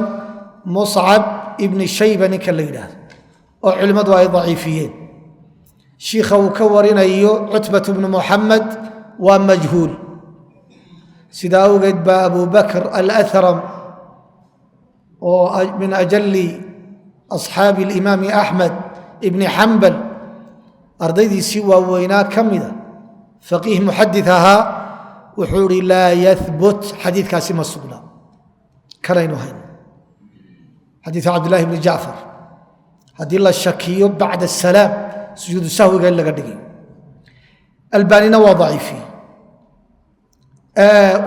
muscab ibni shayba ninka la yidhaahdo oo culimmadu ay daciifiyeen shiikha uu ka warinayo cutbat bnu muxamed waa majhuul sidaa awgeed baa abu bakr alahram oo min ajali asxaabi alimaami axmed ibni xambal ardaydiisii waaweynaa ka mida faqiih muxadid ahaa wuxuu ihi laa yahbut xadiidkaasi ma sugna kanaynu hayn xadiiu cabdillahi bni jacfar haddii la shakiyo bacda asalaam sujuudu sahwiga in laga dhigay albanina waa daciifiye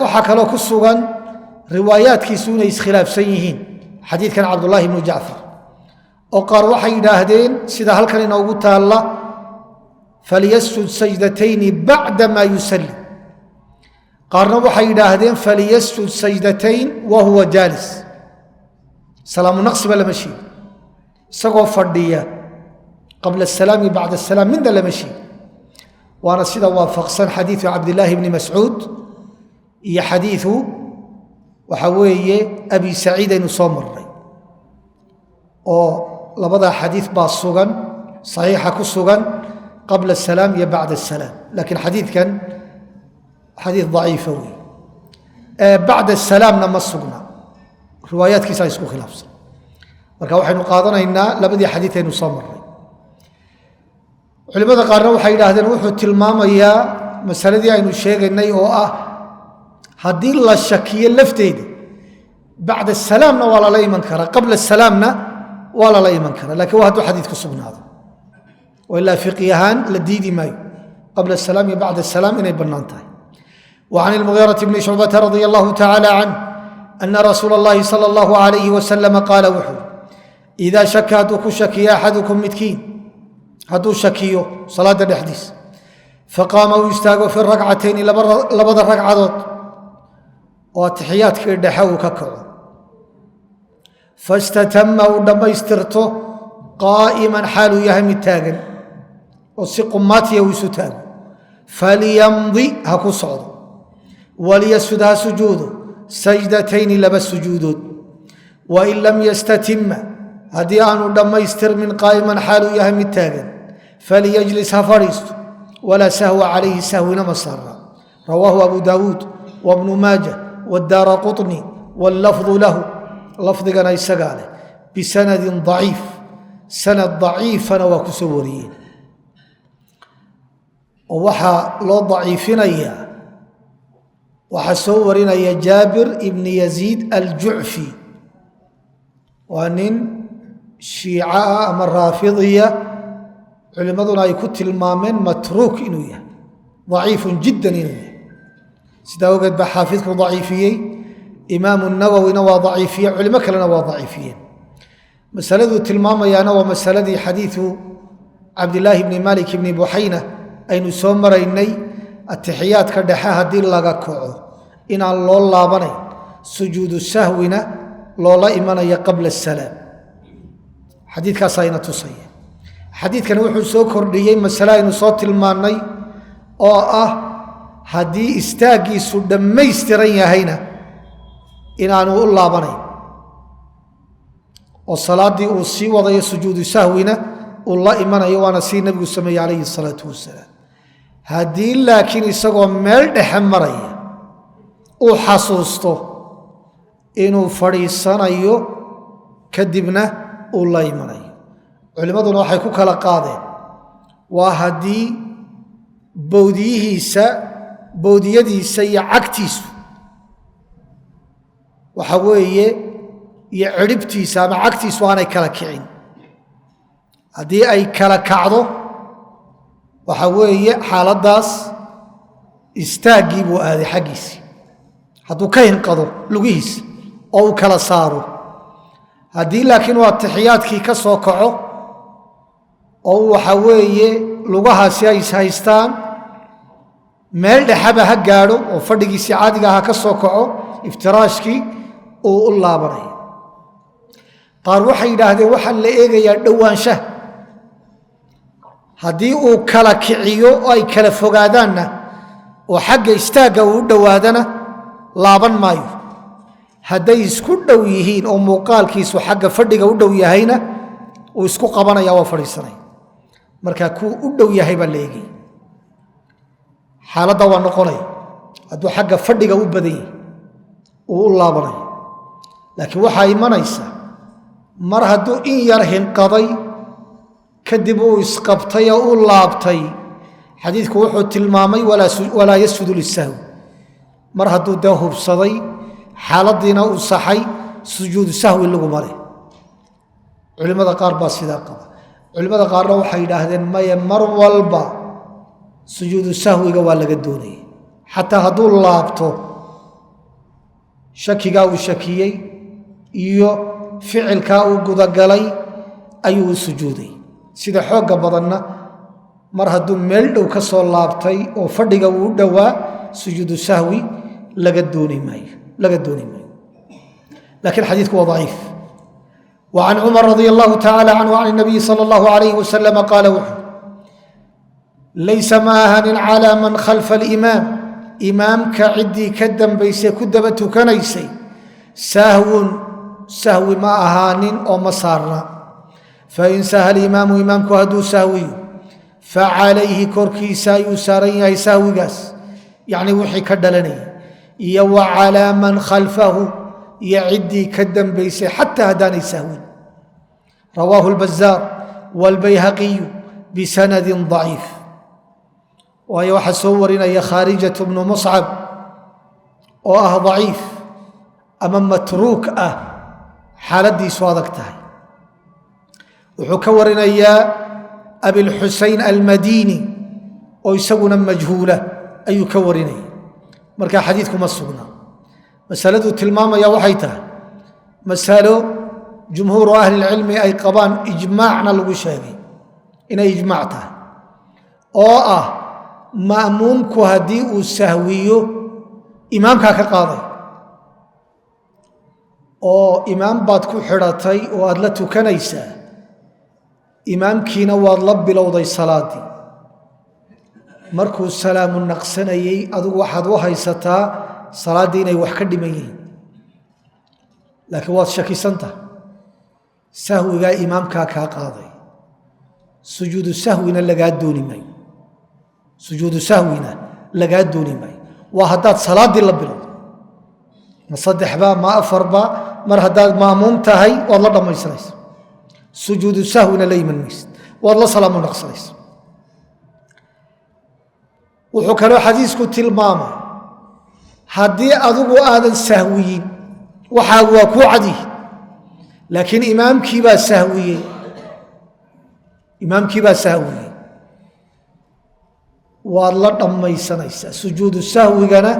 waxaa kaloo ku sugan riwaayaadkiisu inay iskhilaafsan yihiin xadiidkan cabdullaahi bnu jacfar oo qaar waxay yidhaahdeen sida halkan inoogu taalla falyasjud sajdatayni bacda maa yusallim qaarna waxay yidhaahdeen falyasjud sajdatayn wa huwa jaalis salaamu naqsiba lama sheegi isagoo fadhiya qabla asalaam iyo bacda asalaam midna lama sheegi waana sida waafaqsan xadiidu cabdillaahi bni mascuud iyo xadiiu waxaa weeye abi saciid aynu soo marnay oo labadaa xadiid baa sugan saxiixa ku sugan qabla asalaam iyo bacda asalaam laakiin xadiidkan xadiid daciifa wey bacda asalaamna ma sugna riwaayaadkiisa isku khilaafsan marka waxaynu qaadanaynaa labadii xadiid aynu soo marnay culimada qaarna waxay yidhaahdeen wuxuu tilmaamayaa masaladii aynu sheegaynay oo ah haddii la shakiyo lafteeda bacda asalaamna waa lala iman karaa qabla asalaamna waa lala iman karaa lakiin waa hadduu xadiid ku sugnaado oo ilaa fiqi ahaan la diidi maayo qabla asalaam iyo bacda asalaam inay bannaan tahay وعن المغيرة بن شعبة رضي الله تعالى عنه أن رسول الله صلى الله عليه وسلم قال وحو إذا شك هدوك شكي أحدكم متكين هدو شكيو صلاة الحديث فقام ويستاغ في الركعتين لبض الركعات وتحيات كردحو ككعو فاستتم ودما يسترتو قائما حال يهم التاغن وسقمات يوسو تاغ فليمضي هكو صعود وليسجدها سجود سجدتين لبس سجود وإن لم يستتم هديان لما يستر من قائما حال يهم التاغن فليجلس فريست ولا سهو عليه سهو نمصر رواه أبو داود وابن ماجه والدار قطني واللفظ له لفظ قنا يسقاله بسند ضعيف سند ضعيف وكسوريين ووحى لو ضعيفين إياه وحسورنا يا جابر ابن يزيد الجعفي وأن شيعاء أما الرافضية علماءنا يكت المامين متروك إنوية ضعيف جدا إنوية سيداوقت بحافظك ضعيفية إمام النووي نوى ضعيفية علماء كلا نوى ضعيفية مسألة التلمام يا نوى مسألة حديث عبد الله بن مالك بن بحينة أين سومر إني التحيات كدحا هدي لغا كوعو إن الله لابني سجود السهونا لولا إيمانيا قبل السلام حديث كاساينة تصيح حديث كان وحو سو كرديي مسألة إنو صوت الماني أو هدي استاقي سودميسترين يهينا إن أنو الله بني والصلاة دي أوصي وضي سجود سهونا والله إيمانيا وانا سي نبي السمي عليه الصلاة والسلام هدي لكن يسقوا ميل دحمريا او حسوسته انو فريسانيو كدبنا الله يمني علمادنا waxay ku kala qaadeen waa hadii boodiyadiisa iyo cagtiisu waxa weeye iyo ciribtiisa ama cagtiisu aanay kala kicin hadii ay kala kacdo waxa weeye xaaladaas istaagii buu aaday xagiisi hadduu ka hinqado lugihiis oo uu kala saaro haddii laakiin waa taxiyaadkii ka soo kaco oo waxa weeye lugahaasi ay haystaan meel dhexaba ha gaadho oo fadhigiisii caadiga ha ka soo kaco iftiraashkii uu u laabanayo qaar waxay yidhaahdeen waxaa la eegayaa dhowaanshaha haddii uu kala kiciyo oo ay kala fogaadaanna oo xagga istaagga uu u dhowaadana laaban maayo hadday isku dhow yihiin oo muuqaalkiisu xagga fadhiga u dhow yahayna uu isku qabanaya waa fadhiisanaya markaa kuu u dhow yahay baa la eegay xaaladda waa noqonaya hadduu xagga fadhiga u badan yahay uu u laabanayo laakiin waxaa imanaysa mar hadduu in yar hinqaday kadib uu isqabtay oo u laabtay xadiidku wuxuu tilmaamay walaa yasjudu lisahwi mar hadduu dee hubsaday xaaladiina uu saxay sujuudu sahwi lagu mare culimmada qaar baa sidaa qaba culimmada qaarna waxay yidhaahdeen maya mar walba sujuudu sahwiga waa laga doonayay xataa hadduu laabto shakigaa uu shakiyey iyo ficilkaa uu gudagalay ayuu u sujuuday sida xoogga badanna mar hadduu meel dhow ka soo laabtay oo fadhiga uu u dhowaa sujuudu sahwi laga dooni maayo laakiin xadiidku waa daciif وعن عمر رضي الله تعالى عنه عن النبي صلى الله عليه وسلم قال وحو ليس ماهن على من خلف الإمام إمامك عدي كدم بيسي كدبت كنيسي سهو ما أهان أو مصارنا فإن سهل الإمام إمامك هدو سهوي فعليه كركي سايسارين أي سهوي قاس يعني وحي كدلني وعلى من خلفه يعدي كدم بيسي حتى هداني سهوي رواه البزار والبيهقي bisanadi ضaciif waayo waxaa soo warinaya khaarijatu bnu muscab oo ah daciif ama matruuk ah xaaladiisu adag tahay wuxuu ka warinayaa abilxusein almadini oo isaguna majhuula ayuu ka warinaya marka xadiidku ma sugna masaladuu tilmaamaya waxay tahay masalo jumhuuru ahli lcilmi ay qabaan ijmaacna lagu sheegay inay ijmaac tahay oo ah ma'muumku haddii uu sahwiyo imaamkaa ka qaaday oo imaam baad ku xidhatay oo aad la tukanaysaa imaamkiina waad la bilowday salaadii markuu salaamu naqsanayey adigu waxaad u haysataa salaaddii inay wax ka dhiman yihiin laakiin waad shakisantaha sahwigaa imaamkaa kaa qaaday sujuudu sahwina lagaa dooni maayo sujuudu sahwina lagaa dooni maayo waa haddaad salaaddii la bilowdo ma saddexba ma afarba mar haddaad ma'muum tahay waad la dhammaysanaysa sujuudu sahwina la iman maysid waad la salaamu naqsanaysa wuxuu kaloo xadiisku tilmaamay haddii adigu aadan sahwiyin waxaagu waa kuu cadiyi laakiin imaamkiibaa sahwiyey waad la dhammaysanaysaa sujuudu sahwigana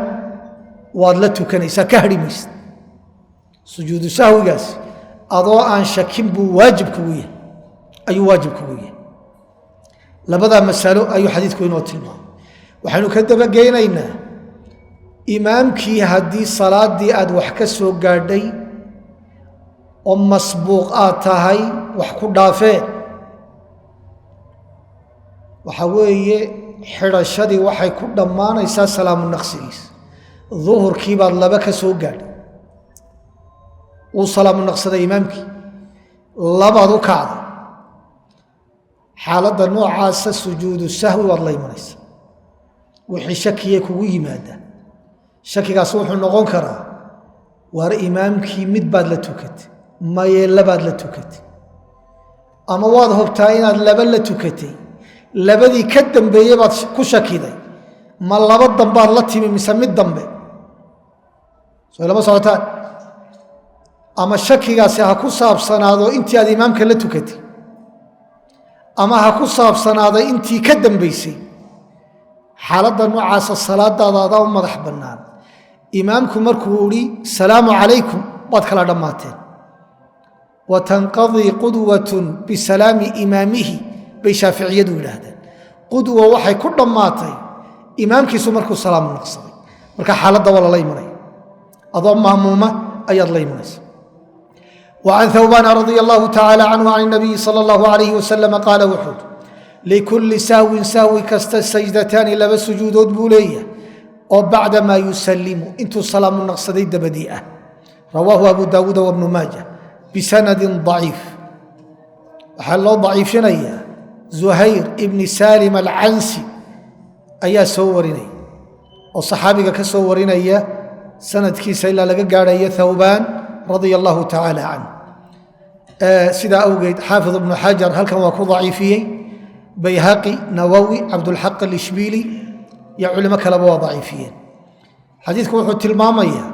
waad la tukanaysaa ka hadhi maysid sujuudu sahwigaasi adoo aan shakin buu waajib kugu yahay ayuu waajib kugu yahay labadaa masalo ayuu xadiidku inoo tilmaamay waxaynu ka dabageynaynaa imaamkii haddii salaaddii aad wax ka soo gaadhay oo masbuuq aad tahay wax ku dhaafeen waxa weeye xidhashadii waxay ku dhammaanaysaa salaamu naqsigiisa duhurkii baad laba ka soo gaadhay wuu salaamu naqsaday imaamkii labaad u kacday xaaladda noocaasa sujuudu sahwi waad la imanaysa wixii shakiye kugu yimaada shakigaas wuxuu noqon karaa waar imaamkii mid baad la tukatay maye labaad la tukatay ama waad hubtaa inaad laba la tukatay labadii ka dambeeye baad ku shakiday ma laba dambaad la timi mise mid dambe soo lama socotaan ama shakigaasi ha ku saabsanaado intii aad imaamka la tukatay ama ha ku saabsanaaday intii ka dambaysay xaaladda noocaasa salaadaada adaa u madax bannaan imaamku markuu idhi salaamu calaykum waad kala dhammaateen wa tanqadii qudwatun bisalaami imaamihi bay shaaficiyadu yidhaahdeen qudwa waxay ku dhammaatay imaamkiisu markuu salaamu naqsaday marka xaaladda waa lala imanaya adoo maamuuma ayaad la imanaysa وعن ثوبان رضي الله تعالى عنه عن النبي صلى الله عليه وسلم قال وxuu لكل sahو kasta sajdataani laba sujuudood buu leeyahay oo bacda maa yusalimu intuu salaamu naqsaday dabadii ah rawaahu abu daawuud وبن maaja bisanadi ضaciif waxaa loo daciifinaya زuhayr ibni salim alcansi ayaa soo warinaya oo صaxaabiga ka soo warinaya sanadkiisa ilaa laga gaarhaya thawbaan radia allahu tacaala canh sidaa awgeed xaafid ibnu xajar halkan waa ku daciifiyey bayhaqi nawowi cabdulxaq alishbiili iyo culimo kaleba waa daciifiyeen xadiidku wuxuu tilmaamayaa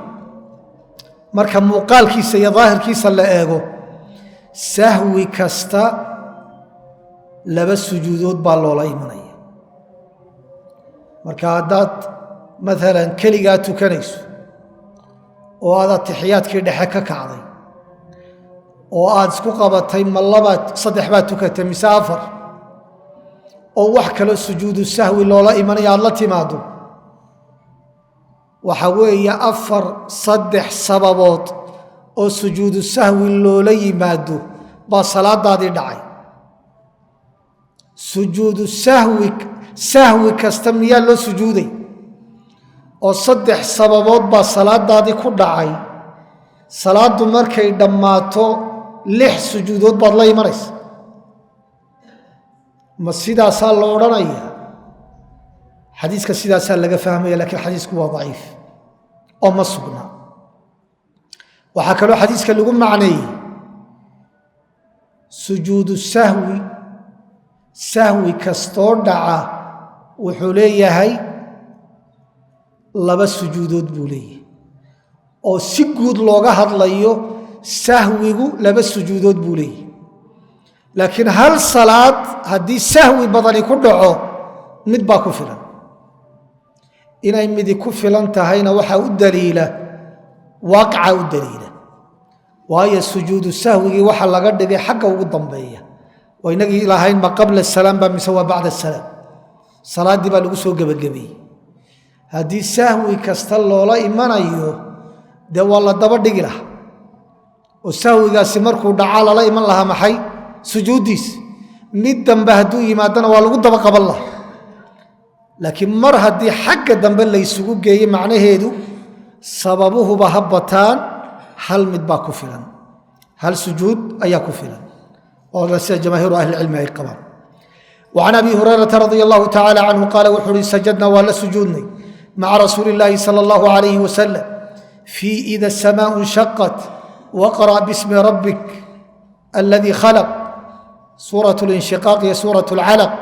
marka muuqaalkiisa iyo daahirkiisa la eego sahwi kasta laba sujuudood baa loola imanaya marka haddaad maalan keligaa tukanayso oo aad atixiyaadkii dhexe ka kacday oo aad isku qabatay ma labaad saddex baad tukatay mise afar oo wax kaloo sujuudu sahwi loola imanaya aad la timaado waxa weeye afar saddex sababood oo sujuudu sahwi loola yimaado baa salaadaadii dhacay sujuudu sahwi kasta miyaa loo sujuuday oo saddex sababood baa salaadaadii ku dhacay salaaddu markay dhammaato 6 sujuudood baad la imanaysa ma sidaasaa la odhanaya xadiiska sidaasaa laga fahmaya lakiin xadiisku waa daciif oo ma sugna waxaa kaloo xadiiska lagu macneeyey sujuudu sahwi sahwi kastoo dhaca wuxuu leeyahay laba sujuudood buu leeyahay oo si guud looga hadlayo sahwigu laba sujuudood buu leeyahay laakiin hal salaad haddii sahwi badani ku dhaco mid baa ku filan inay midi ku filan tahayna waxaa u daliila waaqca u daliila waayo sujuudu sahwigii waxa laga dhigay xagga ugu dambeeya oo inagii ilaahayn ma qabla salaam ba mise waa bacda salaam salaadii baa lagu soo gebagabeeyey haddii sahwi kasta loola imanayo dee waa la daba dhigi lahaa oo sahwigaasi markuu dhacaa lala iman lahaa maxay sujuuddiis mid dambe hadduu yimaadana waa lagu daba qaban lahaa laakiin mar haddii xagga dambe laysugu geeyey macnaheedu sababuhuba ha bataan hal mid baa ku filan hal sujuud ayaa ku filan oo sida jamaahiiru ahlicilmi ay qabaan وعن أبي هريرة رضي الله تعالى عنه قال وحوري سجدنا ولا سجودني مع رسول الله صلى الله عليه وسلم في إذا السماء انشقت وقرأ باسم ربك الذي خلق سورة الانشقاق هي سورة العلق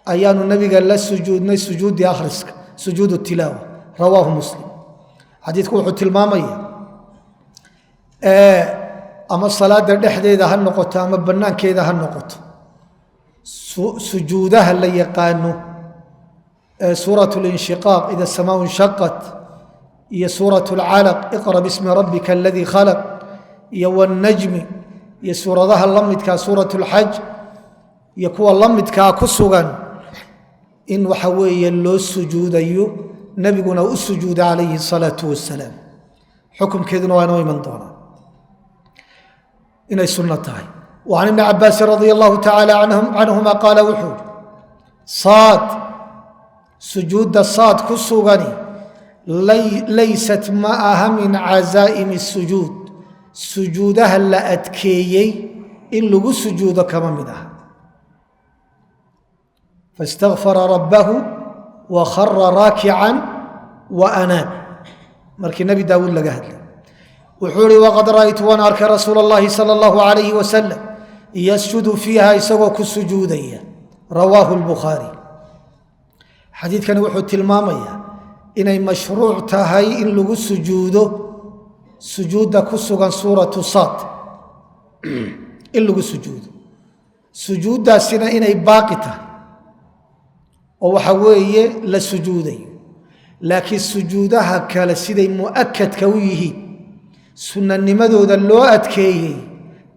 أيان النبي قال لا سجودني سجود آخرسك سجود التلاوة رواه مسلم حديث كوحو تلمامية أما الصلاة دحديدة هالنقطة أما بنان كيدا هالنقطة سجودها اللي يقانو سورة الانشقاق إذا السماء انشقت هي سورة العلق اقرأ باسم ربك الذي خلق يو النجم هي سورة ذها اللمت كسورة الحج يكون اللمت كسوغا إن وحوي اللو السجود أيو نبينا السجود عليه الصلاة والسلام حكم كذن وانوي من دونا إن السنة هاي وعن ابن عباس رضي الله تعالى عنهما قال وحود صاد سجود الصاد كسوغني ليست معها من عزائم السجود سجودها لا أتكيي إن لغو سجود كما منها فاستغفر ربه وخر راكعا وأناب مركي النبي داود لقهد وحوري وقد رأيت ونارك رسول الله صلى الله عليه وسلم يسجد فيها يسوى كالسجودية رواه البخاري حديث كان وحو تلمامية إني مشروع تهي إن لغو سجود كسوغان سورة صاد إن لغو سجود سنة إني باقته وحوية لسجودي لكن سجودها كالسيدي مؤكد كويه سنة نمدو ذا اللو أتكيه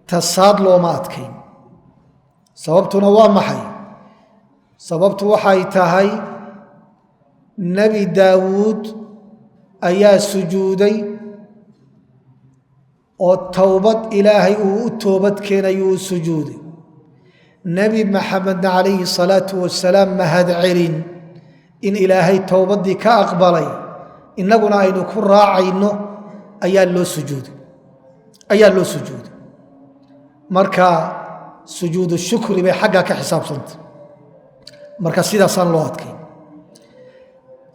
تصاد لو ما أتكين سببت نوام محي سببت وحي تهي نبي داود أيا سجودي والتوبة إلهي والتوبة كان يو سجودي نبي محمد عليه الصلاة والسلام مهد علين إن إلهي توبة دي كأقبلي إننا أين كن راعينه أيا له سجود marka sujuud shukri bay xagga ka xisaabsanta marka sidaasan loo adkay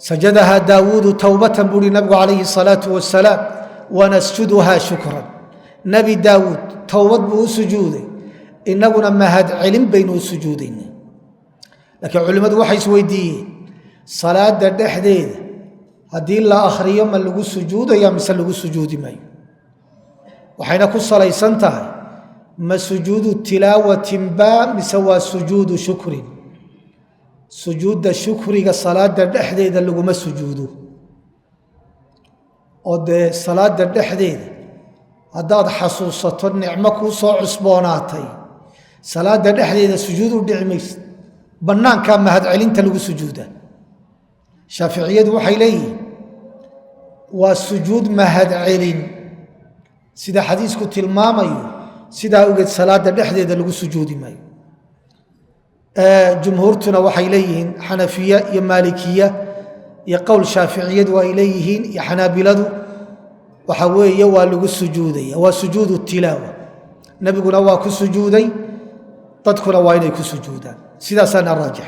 sajadaha daawud tawbatan buri nabi alayhi salatu wassalam wa nasjuduha shukran nabi daawud tawbad buu sujuuday inaguna mahad cilin baynu sujuudayna laakiin culimadu waxay isweydiiyeen salaada dhexdeeda hadii la akhriyo ma lagu sujuudayaa mise lagu sujuudi maayo waxayna ku salaysan tahay ما سجود تلاوة با مسوى سجود شكر سجود شكر صلاة الدحديد اللي ما سجوده ود صلاة الدحديد هذا حصوصة النعمة وصو عصبوناتي صلاة الدحديد سجود الدعميس بنان كان مهد علين تلو سجوده شافعية وحيلي وسجود مهد علين سيدا حديث كنت المامي sidaa ogeed salaada dhexdeeda lagu sujuudi maayo jumhuurtuna waxay leeyihiin xanafiya iyo maalikiya iyo qowl shaaficiyadu ay leeyihiin iyo xanaabiladu waxa weeye waa lagu sujuudaya waa sujuudu tilaawa nabiguna waa ku sujuuday dadkuna waa inay ku sujuudaan sidaasana raajix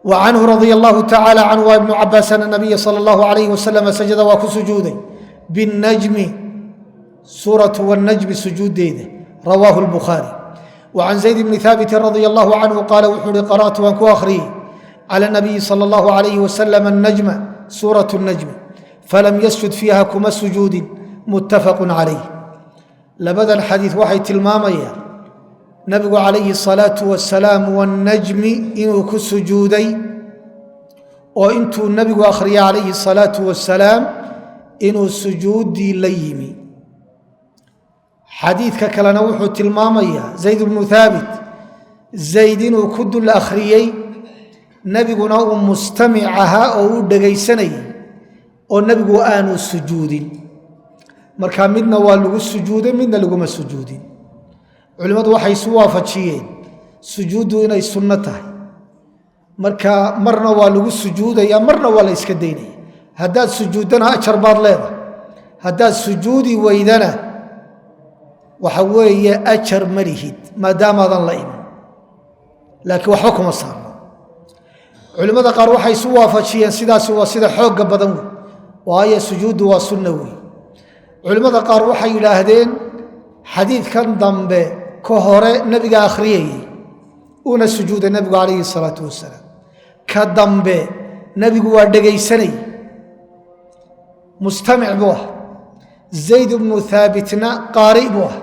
وعنه رضي الله تعالى عنه وابن عباس أن النبي صلى الله عليه وسلم سجد وكسجوده بالنجم سورة والنجم سجود ديده رواه البخاري وعن زيد بن ثابت رضي الله عنه قال وxuu hi قرأت waan ku akhriyey على النبي صلى الله عليه وسلم النجم سورة النجم فلم يسجد فيها kuma sujuudin متفق عليه labadan xadiiث waxay tilmaamayaan nabigu calayhi الصلاaةu وaسلاam والنجmi inuu ku sujuuday oo intuu nabigu akhriyay calayhi الصلاaةu وaسلاam inuu sujuudii la yimi xadiidka kalena wuxuu tilmaamayaa zayd bnu haabit zayd inuu ku dul akhriyey nebiguna uu mustamic ahaa oo u dhegaysanayay oo nebigu aanu sujuudin marka midna waa lagu sujuuday midna laguma sujuudin culimmadu waxay isu waafajiyeen sujuuddu inay sunno tahay marka marna waa lagu sujuudaya marna waa la iska daynaya haddaad sujuuddana ajar baad leedahay haddaad sujuudi weydana waxa weeye ajar ma lihid maadaamaadan la iman laakiin waxba kuma saarno culimmada qaar waxay isu waafajiyeen sidaasi waa sida xoogga badan wey waayo sujuuddu waa sunna wey culimmada qaar waxay yidhaahdeen xadiidkan dambe ka hore nebiga akhriyayey uuna sujuuday nebigu calayhi salaatu wasalaam ka dambe nebigu waa dhegaysanayey mustamic buu ah zayd bnu haabitna qaari buu ah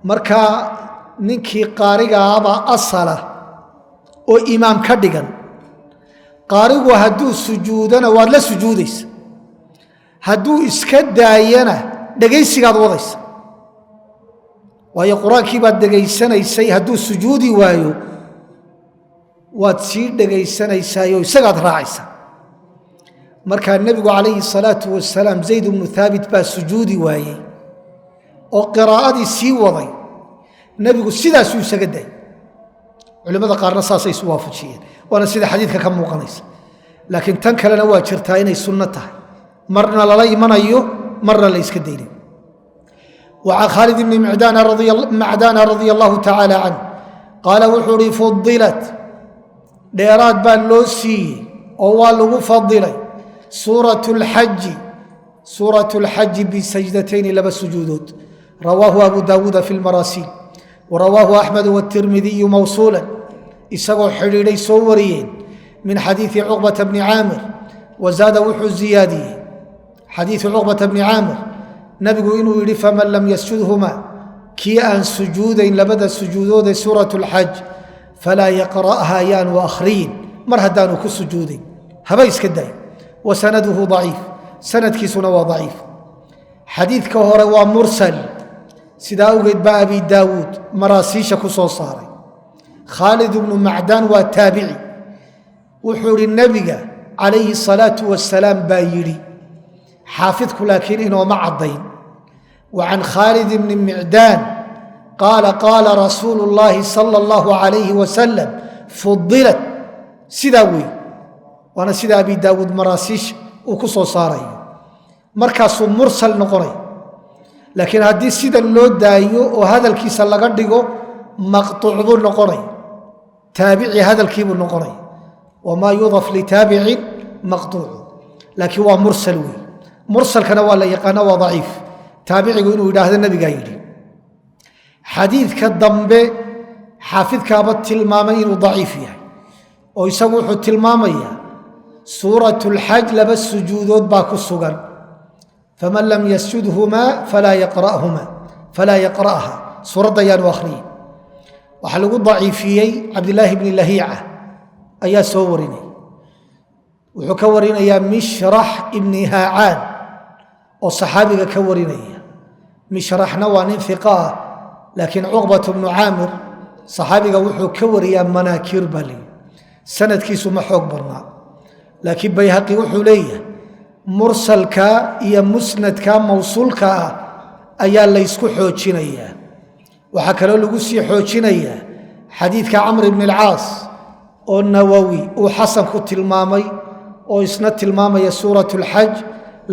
marka ninkii qaarigaabaa asala oo imaam ka dhigan qaarigu hadduu sujuudana waad la sujuudaysa hadduu iska daayana dhegaysigaad wadaysa waayo qur-aankii baad dhegaysanaysay hadduu sujuudi waayo waad sii dhegaysanaysaayoo isagaad raacaysa markaa nebigu calayhi salaatu wasalaam zayd bnu haabit baa sujuudi waayey oo qiraa'adii sii waday nebigu sidaasuu isaga daayay culimmada qaarna saasay isu waafajiyeen waana sida xadiidka ka muuqanaysa laakiin tan kalena waa jirtaa inay sunno tahay marna lala imanayo marna la iska daynayo وعن khالد بن macdاna رضي الله تعالى عنه qaala wuxuu hi fudilat dheeraad baa loo siiyey oo waa lagu fadilay suuraة الxaji bisajdatayni laba sujuudood rawaahu abu daawuuda fi اlmarasiil warawaahu أxmed والtirmidiyu mawsuula isagoo xidhiidhay soo wariyeen min xadiiثi cuqbaةa bni caamir wazaada wuxuu ziyaadiyey xadiiثu cuqbaةa bni caamir nabigu inuu yidhi faman lam yasjudhuma kii aan sujuudayn labada sujuudoodee suuraة اlxaj falaa yaqra'ha yaanu akhriyin mar haddaanu ku sujuudayn haba iska day wasanaduhu daciif sanadkiisuna waa daciif xadiidka hore waa mursal sidaa awgeed baa abi daawuud maraasiisha ku soo saaray khaalid bnu macdaan waa taabici wuxuu ihi nebiga calayhi الsalaaةu wasalaam baa yidhi xaafidku laakiin inooma caddayn wa can khaalid bni micdaan qaala qaala rasuulu اllaahi salى اllahu عalayhi wasalam fudilat sidaa weeye waana sida abi daawuud maraasiisha uu ku soo saarayo markaasuu mursal noqonay laakiin haddii sidan loo daayo oo hadalkiisa laga dhigo maqtuuc buu noqonay taabici hadalkiibuu noqonay wamaa yudaf litaabicin maqtuucu laakiin waa mursal weeye mursalkana waa la yaqaana waa daciif taabicigu inuu yidhaahdo nebigaa yidhi xadiidka dambe xaafidkaaba tilmaamay inuu daciif yahay oo isagu wuxuu tilmaamayaa suuraة اlxaj laba sujuudood baa ku sugan faman lam yasjudhumaa falaa yaqra'ha suuradda ayaanu akhriyin waxaa lagu daciifiyey cabdilaahi bni lahiica ayaa soo warinay wuxuu ka warinayaa mishrax ibni haacaan oo saxaabiga ka warinaya mishraxna waa nin iqa ah laakiin cuqbat bnu caamir saxaabiga wuxuu ka wariyaa manaakiir baa leeyi sanadkiisu ma xoog badnaa laakiin bayhaqi wuxuu leeyahay mursalka iyo musnadka mawsuulka ah ayaa laysku xoojinayaa waxaa kaloo lagu sii xoojinayaa xadiidka camr bn اlcaas oo nawowi uu xasan ku tilmaamay oo isna tilmaamaya suuraة اlxaj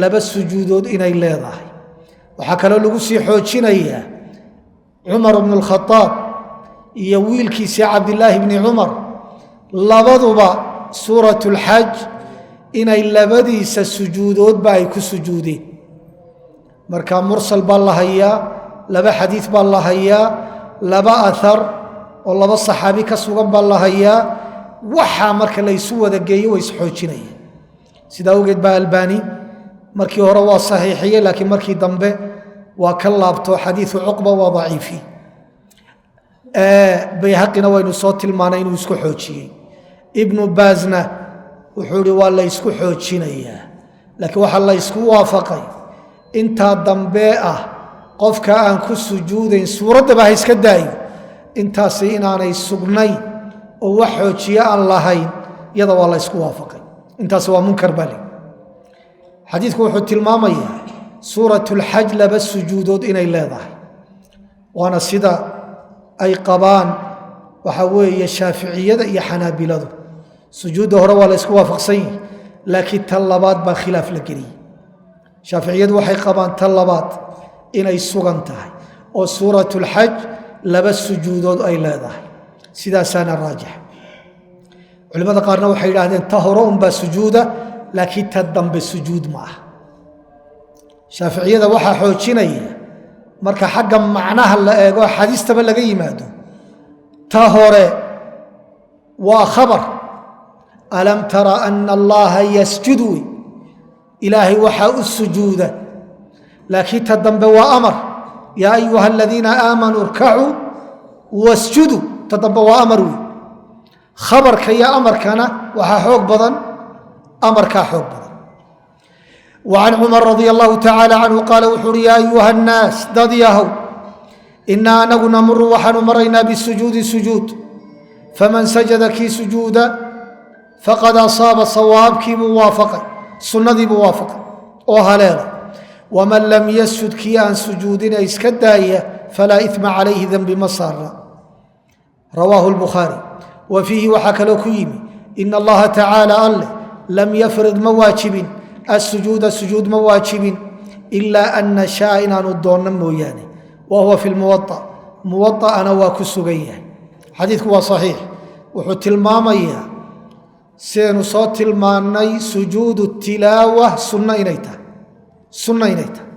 laba sujuudood inay leedahay waxaa kaloo lagu sii xoojinayaa cumar bn اlkhaaab iyo wiilkiisii cabdilaahi bni cumar labaduba suuraة اlxaj inay labadiisa sujuudoodba ay ku sujuudeen marka mursal baa la hayaa laba xadiid baa la hayaa laba athar oo laba saxaabi ka sugan baa la hayaa waxaa marka la isu wada geeyo way isxoojinayeen sidaa awgeed baa albani markii hore waa saxiixiyey laakiin markii dambe waa ka laabto xadiiu cuqba waa daciifi bayhaqina waynu soo tilmaanay inuu isku xoojiyey ibnu baasna wuxuu ihi waa la ysku xoojinayaa laakiin waxaa la ysku waafaqay intaa dambe ah qofka aan ku sujuudayn suuraddaba ha iska daayo intaasi inaanay sugnayn oo wax xoojiye aan lahayn iyada waa la ysku waafaqay intaasi waa munkar bali xadiidku wuxuu tilmaamayaa suurat اlxaj laba sujuudood inay leedahay waana sida ay qabaan waxaa weeye shaaficiyada iyo xanaabiladu sujuudda hore waa la ysku waafaqsan yihi laakiin tan labaad baa khilaaf la geliyey shaaficiyadu waxay qabaan tan labaad inay sugan tahay oo suurat اlxaj laba sujuudood ay leedahay sidaasaana raajix culimmada qaarna waxay yidhaahdeen ta hore unbaa sujuuda laakiin ta dambe sujuud ma ah shaaficiyada waxaa xoojinaya marka xagga macnaha la eego xadiistaba laga yimaado ta hore waa khabar alam tara ana allaha yasjudu wey ilaahay waxaa u sujuuda laakiin ta dambe waa amar yaa ayuha aladiina aamanuu irkacuu wasjuduu ta dambe waa amar wey khabarka iyo amarkana waxaa xoog badan amarkaa xoog badan وعن cمر رضي الله تعالى عنه قال wuxuu uhi ya أyuهa الناas dad yahow إnaa anagu namuru waxaanu maraynaa bالsujuudi sujuud faman sajada kii sujuuda faqad asaaba sawaabkii buu waafaqay sunnadii buu waafaqay oo haleelay waman lam yasjud kii aan sujuudina iska daaya falaa إثma calayhi denbi ma saara rawaahu الbukhaarي wa fiihi waxaa kaloo ku yimi ina اllaha tacaalى alleh lam yafrid ma waajibin الsujuuda sujuud ma waajibin ilaa an nashaa inaanu doonno mooyaane wa huwa fi lmuwaطa muwaطa'ana waa ku sugan yahay xadiidku waa صaxiix wuxuu tilmaamayaa sidaynu soo tilmaannay sujuudu tilaawa sunno inay tahay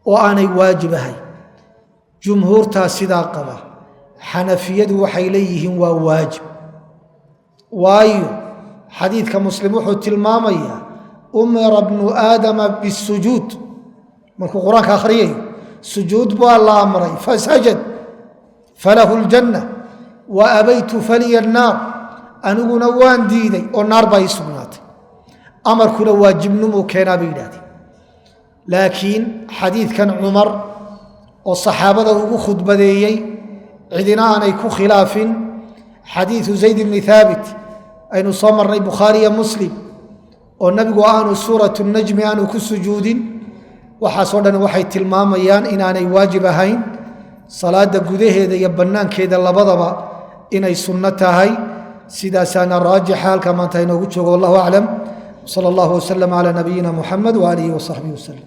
oo aanay waajib ahayn jumhuurtaa sidaa qaba xanafiyadu waxay leeyihiin waa waajib waayo xadiidka muslim wuxuu tilmaamayaa umira bnu aadama bisujuud markuu qur-aanka akhriyayo sujuud baa la amray fasajad falahu ljanna wa abaytu faliya naar aniguna waan diiday oo naar baa ii sugnaatay amarkuna waajibnimuu keenaa bay yidhahdeen laakiin xadiidkan cumar oo saxaabada ugu khudbadeeyey cidina aanay ku khilaafin xadiidu zayd bni haabit aynu soo marnay bukhaariya muslim oo nabigu aanu suuratu najmi aanu ku sujuudin waxaasoo dhan waxay tilmaamayaan inaanay waajib ahayn salaada gudaheeda iyo bannaankeeda labadaba inay sunno tahay sidaasaana raajixa halka maanta inoogu joogo wallahu aclam sala allahu wasalam calaa nabiyina muxamed waaalihi wasaxbihi wasalam